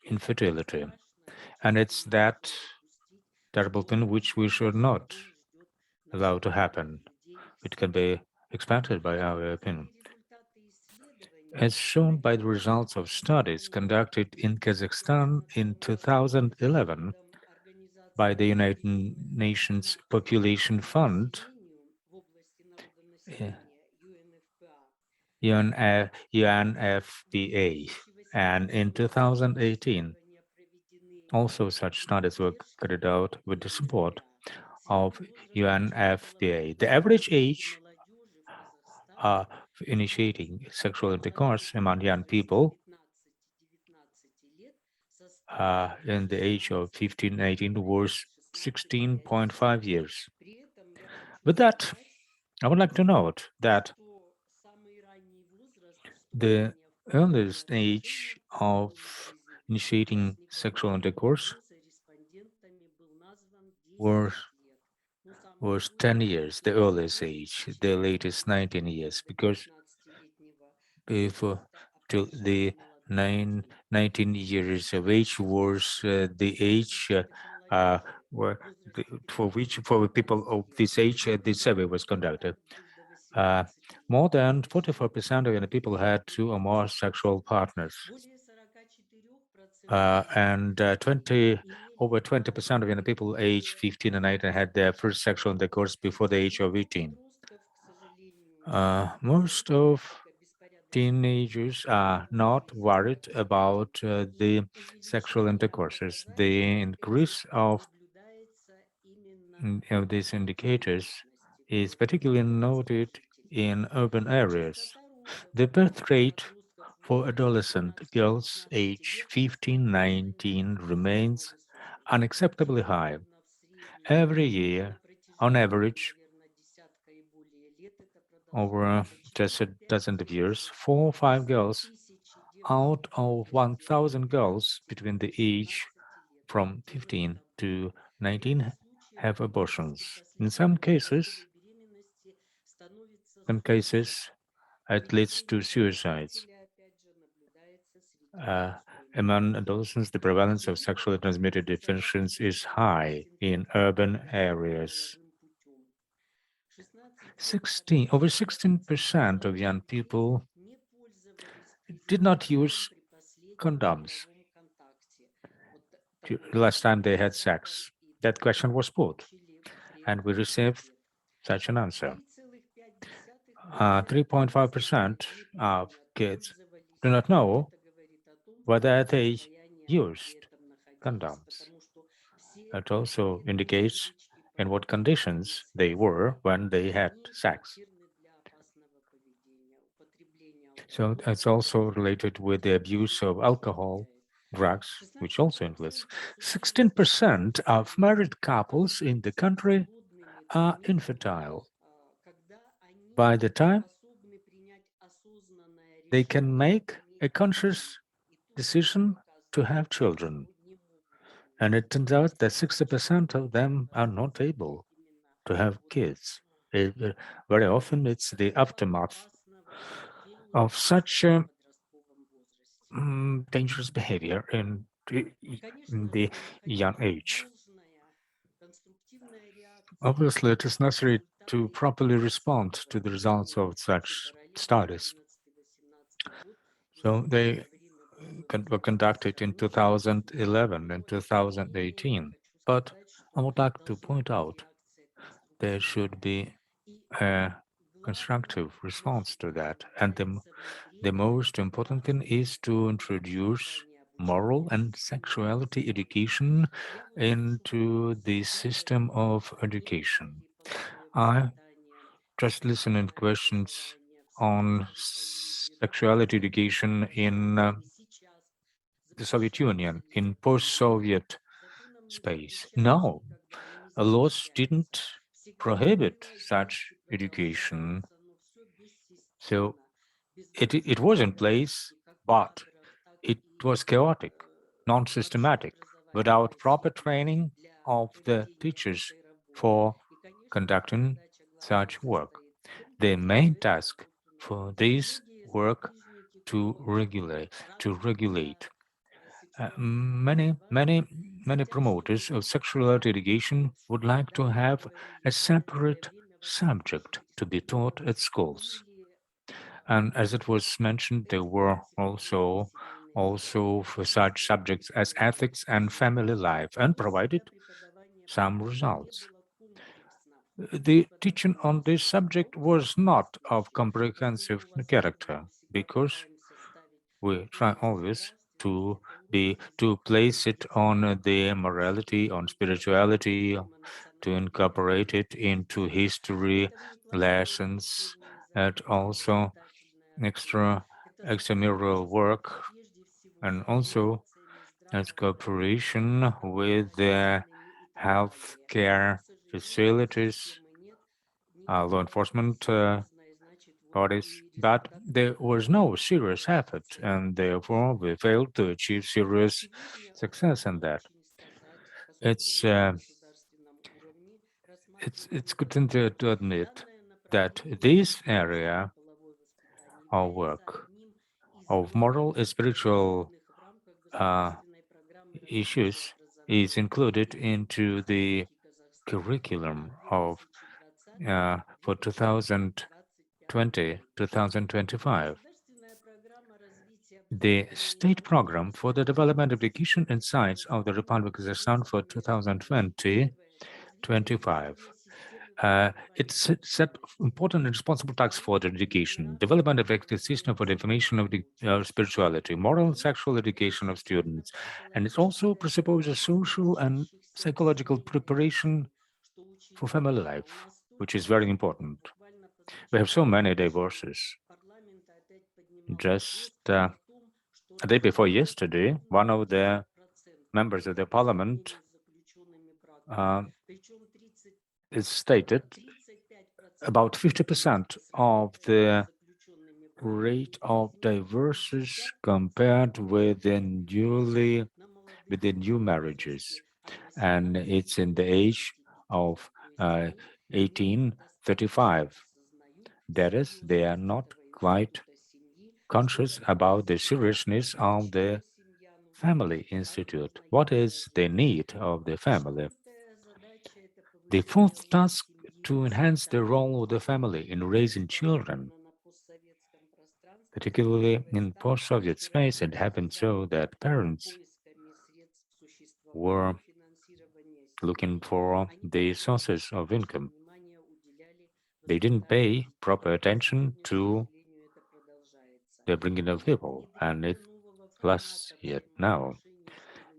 infertility. And it's that terrible thing which we should not allow to happen. It can be expanded by our opinion. As shown by the results of studies conducted in Kazakhstan in 2011 by the United Nations Population Fund, UNFPA, and in 2018, also such studies were carried out with the support of UNFPA. The average age of initiating sexual intercourse among young people in the age of 15 and 18 was 16.5 years. With that, I would like to note that the earliest age of initiating sexual intercourse was 10 years, the earliest age, the latest 19 years, because before to the 19 years of age was the age for people of this age, this survey was conducted. More than 44% of young people had 2 or more sexual partners. And over 20% of young people aged 15 and 18 had their first sexual intercourse before the age of 18. Most of teenagers are not worried about the sexual intercourses. The increase of these indicators is particularly noted in urban areas. The birth rate for adolescent girls aged 15-19 remains unacceptably high. Every year, on average, over just a dozen of years, 4 or 5 girls out of 1,000 girls between the age from 15 to 19 have abortions. In some cases, it leads to suicides. Among adolescents, the prevalence of sexually transmitted infections is high in urban areas. Over 16% of young people did not use condoms last time they had sex. That question was put, and we received such an answer. 3.5% of kids do not know whether they used condoms. It also indicates in what conditions they were when they had sex. So it's also related with the abuse of alcohol, drugs, which also influence. 16% of married couples in the country are infertile. By the time they can make a conscious decision to have children. And it turns out that 60% of them are not able to have kids. Very often it's the aftermath of such dangerous behavior in the young age. Obviously, it is necessary to properly respond to the results of such studies. So they were conducted in 2011 and 2018. But I would like to point out there should be a constructive response to that. And the most important thing is to introduce moral and sexuality education into the system of education. I just listening to questions on sexuality education in the Soviet Union, in post-Soviet space. No, laws didn't prohibit such education. So it was in place, but it was chaotic, non-systematic, without proper training of the teachers for conducting such work. The main task for this work to regulate. Many promoters of sexuality education would like to have a separate subject to be taught at schools. And as it was mentioned, there were also for such subjects as ethics and family life, and provided some results. The teaching on this subject was not of comprehensive character because we try always to place it on the morality, on spirituality, to incorporate it into history lessons, and also extramural work, and also its cooperation with the healthcare facilities, law enforcement bodies, but there was no serious effort, and therefore we failed to achieve serious success in that. It's good to admit that this area of work, of moral and spiritual issues, is included into the curriculum of for 2020-2025. The state program for the development of education and science of the Republic of Kazakhstan for 2020-25. It set important and responsible tasks for the education, development of effective system for the information of the spirituality, moral and sexual education of students, and it also presupposes social and psychological preparation for family life, which is very important. We have so many divorces. Just a day before yesterday, one of the members of the parliament is stated about 50% of the rate of divorces compared with the newly with the new marriages. And it's in the age of 1835. That is, they are not quite conscious about the seriousness of the family institute. What is the need of the family? The fourth task, to enhance the role of the family in raising children, particularly in post-Soviet space. It happened so that parents were looking for the sources of income. They didn't pay proper attention to the bringing of people, and it lasts yet now.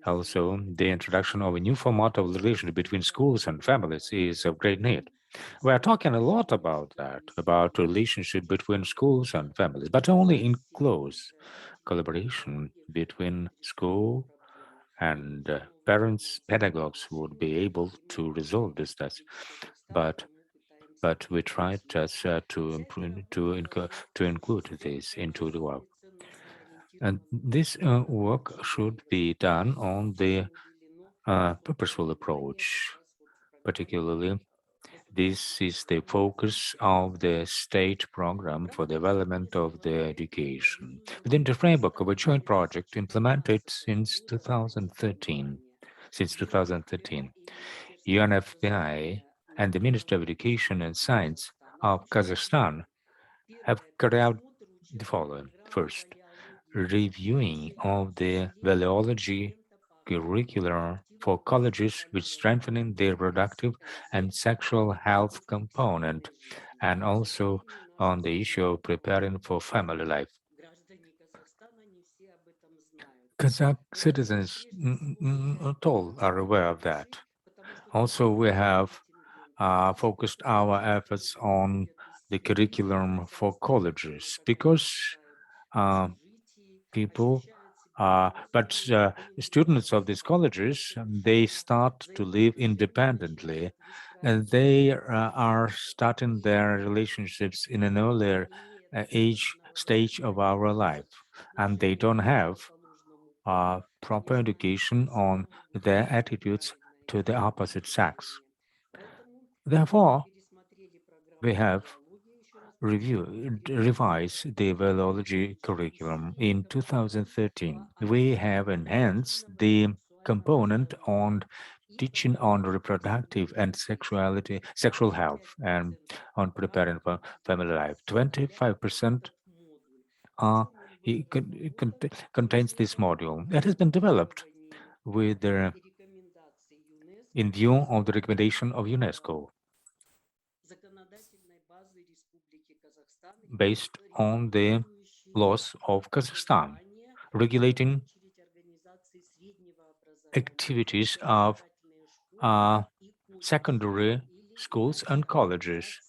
Also, the introduction of a new format of relationship between schools and families is of great need. We are talking a lot about that, about relationship between schools and families, but only in close collaboration between school and parents, pedagogues would be able to resolve this task. But we tried just to include this into the work. And this work should be done on the purposeful approach. Particularly, this is the focus of the state program for development of the education within the framework of a joint project implemented since 2013. UNFPI and the Ministry of Education and Science of Kazakhstan have carried out the following. First, reviewing of the valiology curricula for colleges with strengthening their reproductive and sexual health component, and also on the issue of preparing for family life. Kazakh citizens not all are aware of that. Also, we have focused our efforts on the curriculum for colleges because students of these colleges, they start to live independently, and they are starting their relationships in an earlier stage of our life, and they don't have proper education on their attitudes to the opposite sex. Therefore, we have revised the biology curriculum in 2013. We have enhanced the component on teaching on reproductive and sexual health, and on preparing for family life. 25% contains this module. It has been developed with in view of the recommendation of UNESCO, based on the laws of Kazakhstan, regulating activities of secondary schools and colleges,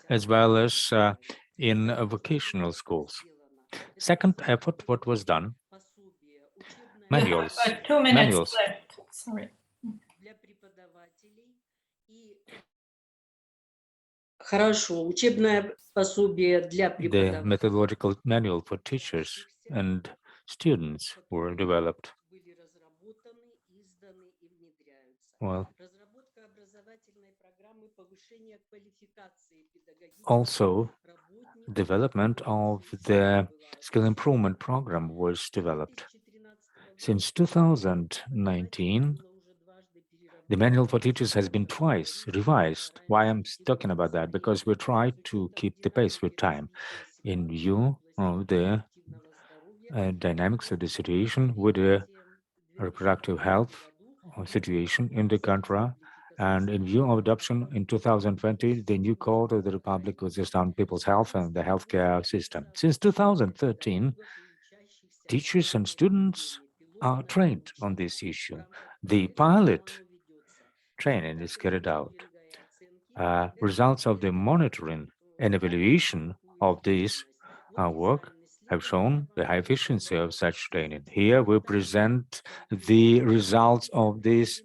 as well as in vocational schools. Second effort, what was done? Manuals. You have 2 minutes left. Sorry. The methodological manual for teachers and students were developed. Well, also, development of the skill improvement program was developed. Since 2019, the manual for teachers has been twice revised. Why I'm talking about that? Because we try to keep the pace with time in view of the dynamics of the situation with the reproductive health situation in the country, and in view of adoption in 2020, the new code of the Republic was just on people's health and the healthcare system. Since 2013, teachers and students are trained on this issue. The pilot training is carried out. Results of the monitoring and evaluation of this work have shown the high efficiency of such training. Here we present the results of this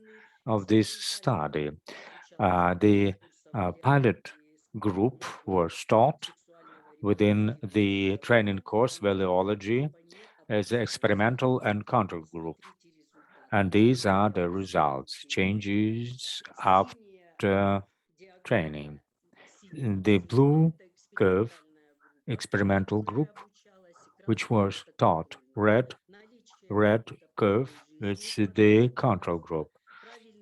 study. The pilot group was taught within the training course, Valiology, as the experimental and control group. And these are the results, changes after training. The blue curve, experimental group, which was taught. Red curve, it's the control group.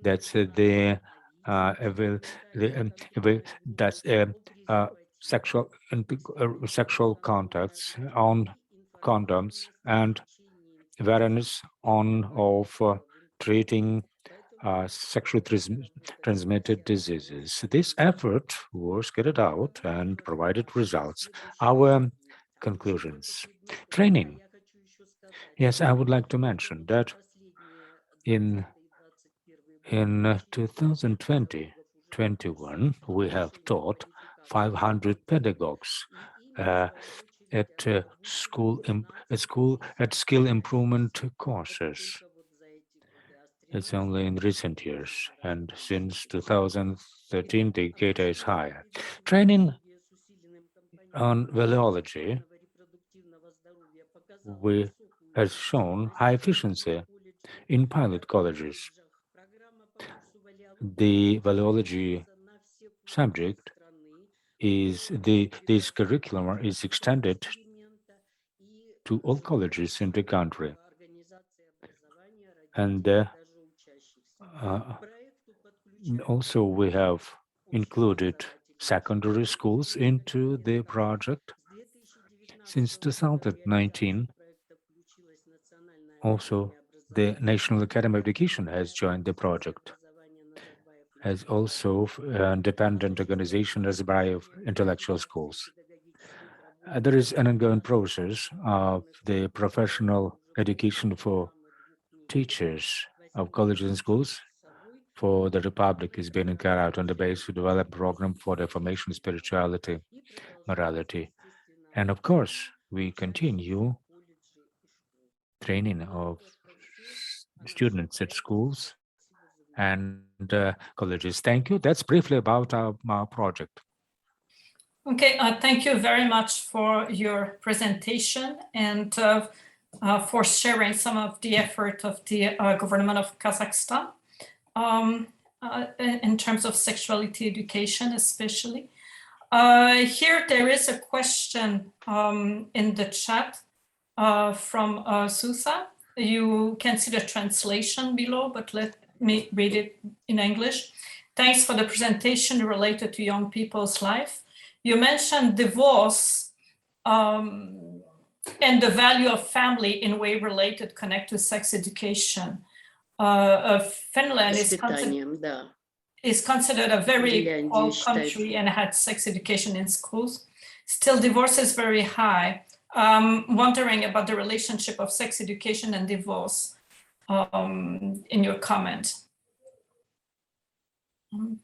That's sexual contacts on condoms and awareness of treating sexually transmitted diseases. This effort was carried out and provided results. Our conclusions. Training. Yes, I would like to mention that in 2020-21, we have taught 500 pedagogues at skill improvement courses. It's only in recent years, and since 2013, the data is higher. Training on valiology has shown high efficiency in pilot colleges. The valiology subject this curriculum is extended to all colleges in the country. And also we have included secondary schools into the project. Since 2019, also the National Academy of Education has joined the project, as also an independent organization as by of intellectual schools. There is an ongoing process of the professional education for teachers of colleges and schools for the Republic is being carried out on the basis to develop a program for the formation of spirituality, morality. And of course, we continue training of students at schools and colleges. Thank you. That's briefly about our project. Okay, thank you very much for your presentation and for sharing some of the effort of the government of Kazakhstan in terms of sexuality education, especially. Here there is a question in the chat from Susa. You can see the translation below, but let me read it in English. Thanks for the presentation related to young people's life. You mentioned divorce and the value of family in way related connect to sex education. Finland is considered a very old country and had sex education in schools. Still, divorce is very high. Wondering about the relationship of sex education and divorce in your comment.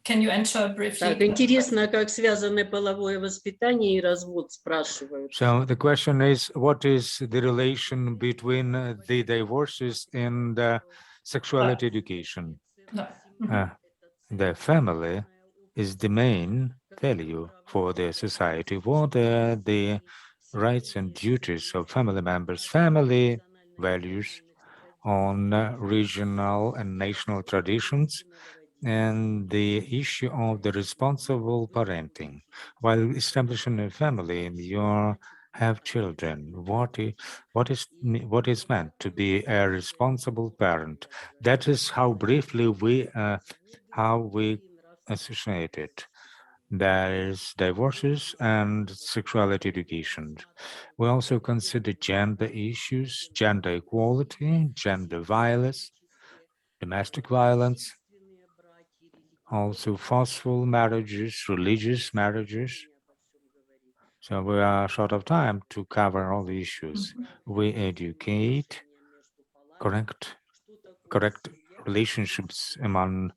Can you answer briefly? Так, интересно, как связаны половое воспитание и развод, спрашивают. So the question is, what is the relation between the divorces and sexuality education? The family is the main value for the society. What are the rights and duties of family members? Family values on regional and national traditions, and the issue of the responsible parenting. While establishing a family, you have children. What is meant to be a responsible parent? That is how briefly we associate it. There is divorces and sexuality education. We also consider gender issues, gender equality, gender violence, domestic violence, also forceful marriages, religious marriages. So we are short of time to cover all the issues. We educate correct relationships among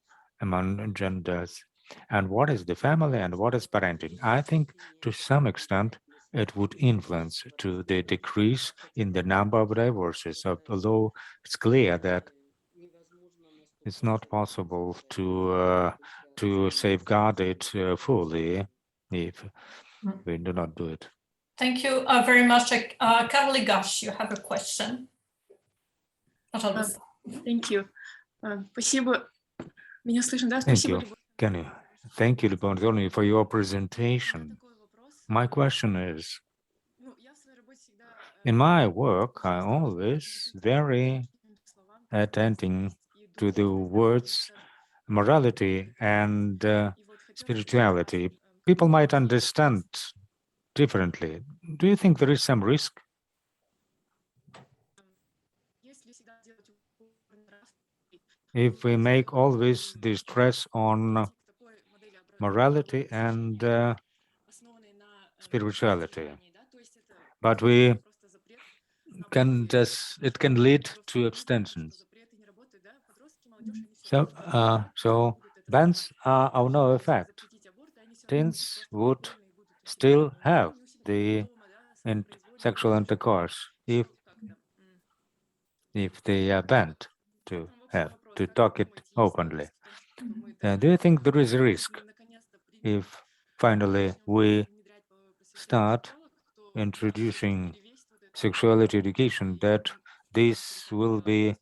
genders. And what is the family and what is parenting? I think to some extent it would influence to the decrease in the number of divorces, although it's clear that it's not possible to safeguard it fully if we do not do it. Thank you very much. Karlygash, you have a question. Пожалуйста. Thank you. Спасибо. Меня слышно, да? Thank Спасибо. you. Thank you, Lyubov Dorozhkina, for your presentation. My question is, in my work, I always very attentive to the words morality and spirituality. People might understand differently. Do you think there is some risk? If we make always the stress on morality and spirituality, but we can it can lead to abstentions. So bans are of no effect. Teens would still have the sexual intercourse if they are banned to talk it openly. Do you think there is a risk if finally we start introducing sexuality education that this will be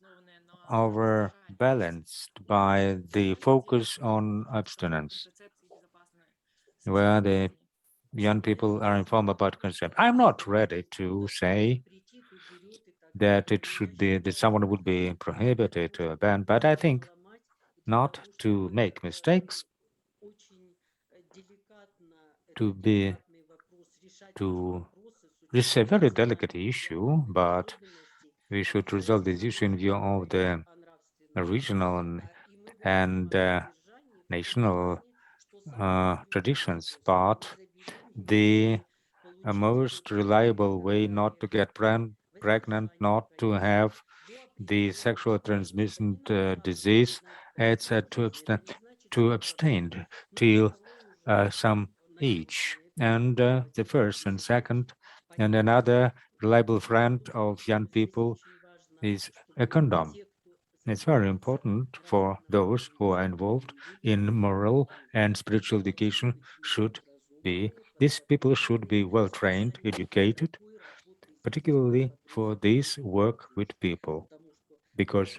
overbalanced by the focus on abstinence, where the young people are informed about consent? I'm not ready to say that it should be that someone would be prohibited or banned, but I think not to make mistakes, this is a very delicate issue, but we should resolve this issue in view of the regional and national traditions. But the most reliable way not to get pregnant, not to have the sexual transmission disease, it's to abstain till some age. And the first and second, and another reliable friend of young people is a condom. It's very important for those who are involved in moral and spiritual education. These people should be well trained, educated, particularly for this work with people, because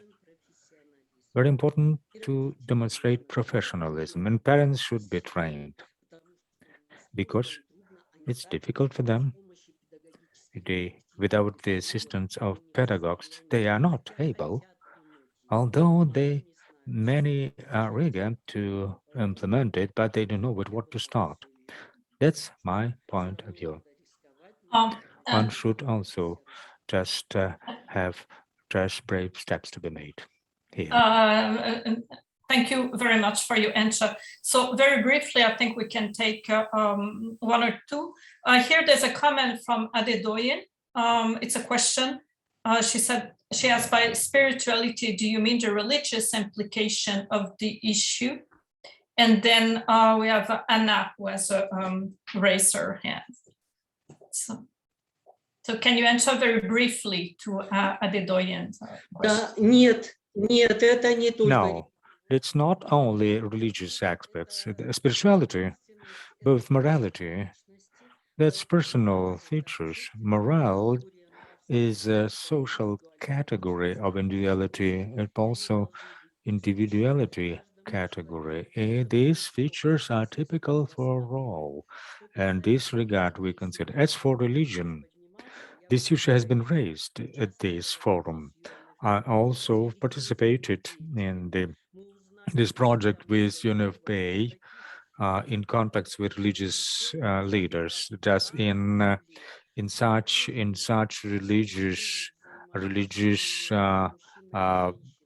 very important to demonstrate professionalism, and parents should be trained because it's difficult for them. Without the assistance of pedagogues, they are not able, although many are eager to implement it, but they don't know with what to start. That's my point of view. One should also just have brave steps to be made here. Thank you very much for your answer. So very briefly, I think we can take one or two. Here there's a comment from Adedoyin. It's a question. She asked, by spirituality, do you mean the religious implication of the issue? And then we have Anna, who has raised her hand. So can you answer very briefly to Adedoyin's question? No, it's not only religious aspects. Spirituality, both morality, that's personal features. Morale is a social category of individuality, and also individuality category. These features are typical for all, and this regard we consider. As for religion, this issue has been raised at this forum. I also participated in this project with UNFPA in contacts with religious leaders, just in such religious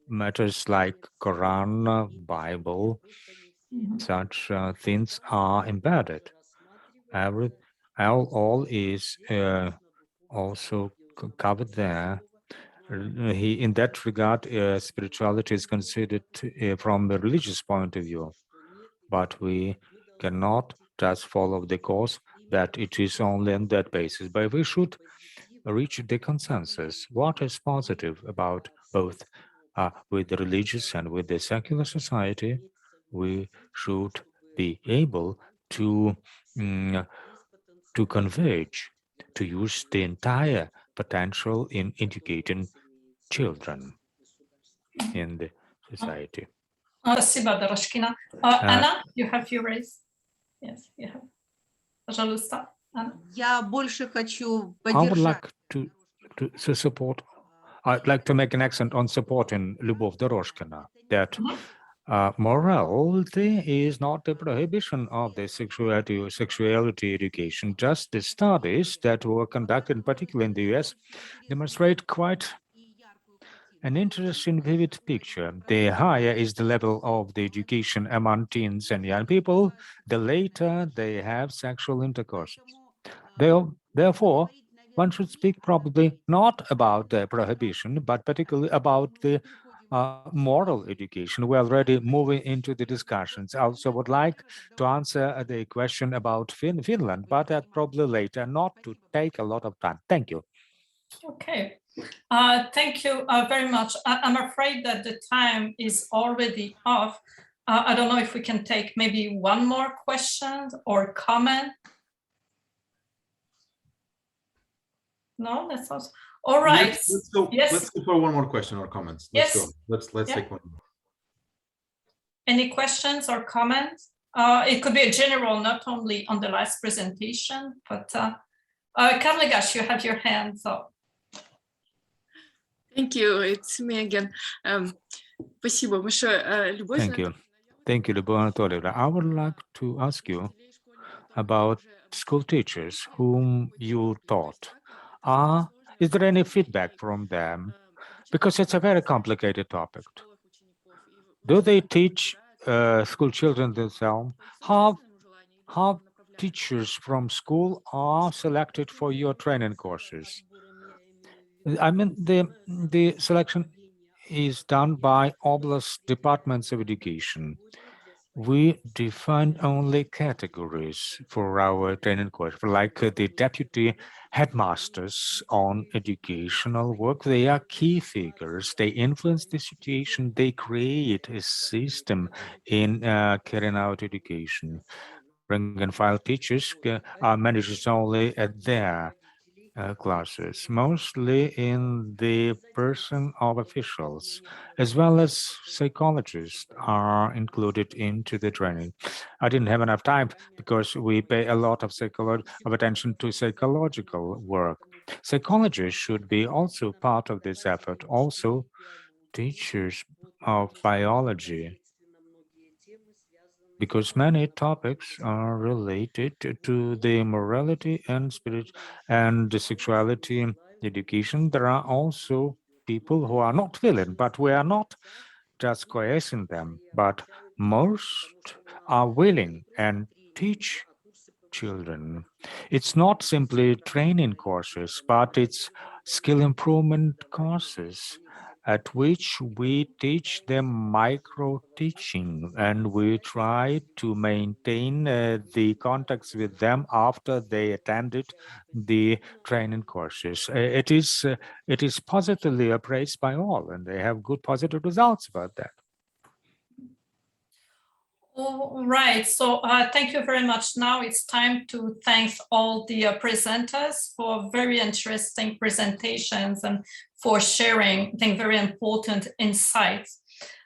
matters like Quran, Bible. Such things are embedded. All is also covered there. In that regard, spirituality is considered from the religious point of view, but we cannot just follow the course that it is only on that basis, but we should reach the consensus. What is positive about both with the religious and with the secular society? We should be able to converge to use the entire potential in educating children in the society. Спасибо, Дорожкина. Anna, you have your raise. Yes, you have. Пожалуйста, Anna. Я больше хочу I would поддержать. like to support. I'd like to make an accent on supporting Lyubov Dorozhkina that morality is not the prohibition of the sexuality or sexuality education. Just the studies that were conducted, particularly in the US, demonstrate quite an interesting, vivid picture. The higher is the level of the education among teens and young people, the later they have sexual intercourse. Therefore, one should speak probably not about the prohibition, but particularly about the moral education. We're already moving into the discussions. I also would like to answer the question about Finland, but that probably later, not to take a lot of time. Thank you. Okay, thank you very much. I'm afraid that the time is already off. I don't know if we can take maybe one more question or comment. No, that's awesome. All right. Let's go. Yes. Let's go for one more question or comments. Let's go. Let's take one more. Any questions or comments? It could be a general, not only on the last presentation, but Karlygash, you have your hands up. Thank you. It's me again. Спасибо большое, Любовь. Thank you. Thank you, Lyubov Anatolievna. I would like to ask you about school teachers whom you taught. Is there any feedback from them? Because it's a very complicated topic. Do they teach school children themselves? How teachers from school are selected for your training courses? I mean, the selection is done by oblast departments of education. We define only categories for our training course, like the deputy headmasters on educational work. They are key figures. They influence the situation. They create a system in carrying out education. Rank and file teachers are managers only at their classes, mostly in the person of officials, as well as psychologists are included into the training. I didn't have enough time because we pay a lot of attention to psychological work. Psychologists should be also part of this effort, also teachers of biology, because many topics are related to the morality and spirit and the sexuality education. There are also people who are not willing, but we are not just coercing them, but most are willing and teach children. It's not simply training courses, but it's skill improvement courses at which we teach them micro teaching, and we try to maintain the contacts with them after they attended the training courses. It is positively appraised by all, and they have good positive results about that. All right, so thank you very much. Now it's time to thank all the presenters for very interesting presentations and for sharing, I think, very important insights.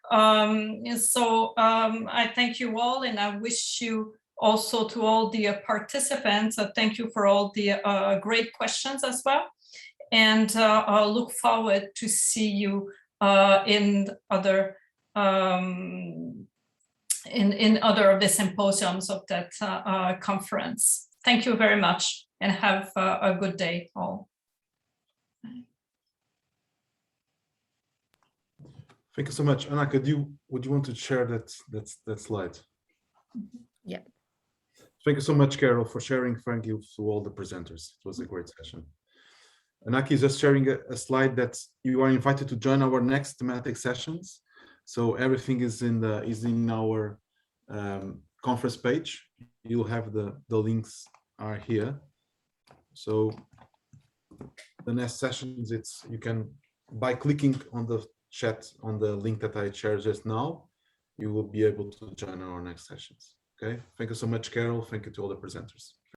I thank you all, and I wish you also to all the participants. Thank you for all the great questions as well. And I look forward to see you in other in other of the symposiums of that conference. Thank you very much, and have a good day all. Thank you so much. Anna, would you want to share that slide? Yeah. Thank you so much, Carole, for sharing. Thank you to all the presenters. It was a great session. Anaki is just sharing a slide that you are invited to join our next thematic sessions. So everything is in our conference page. You'll have the links are here. So the next sessions, you can, by clicking on the chat on the link that I shared just now, you will be able to join our next sessions. Okay. Thank you so much, Carole. Thank you to all the presenters.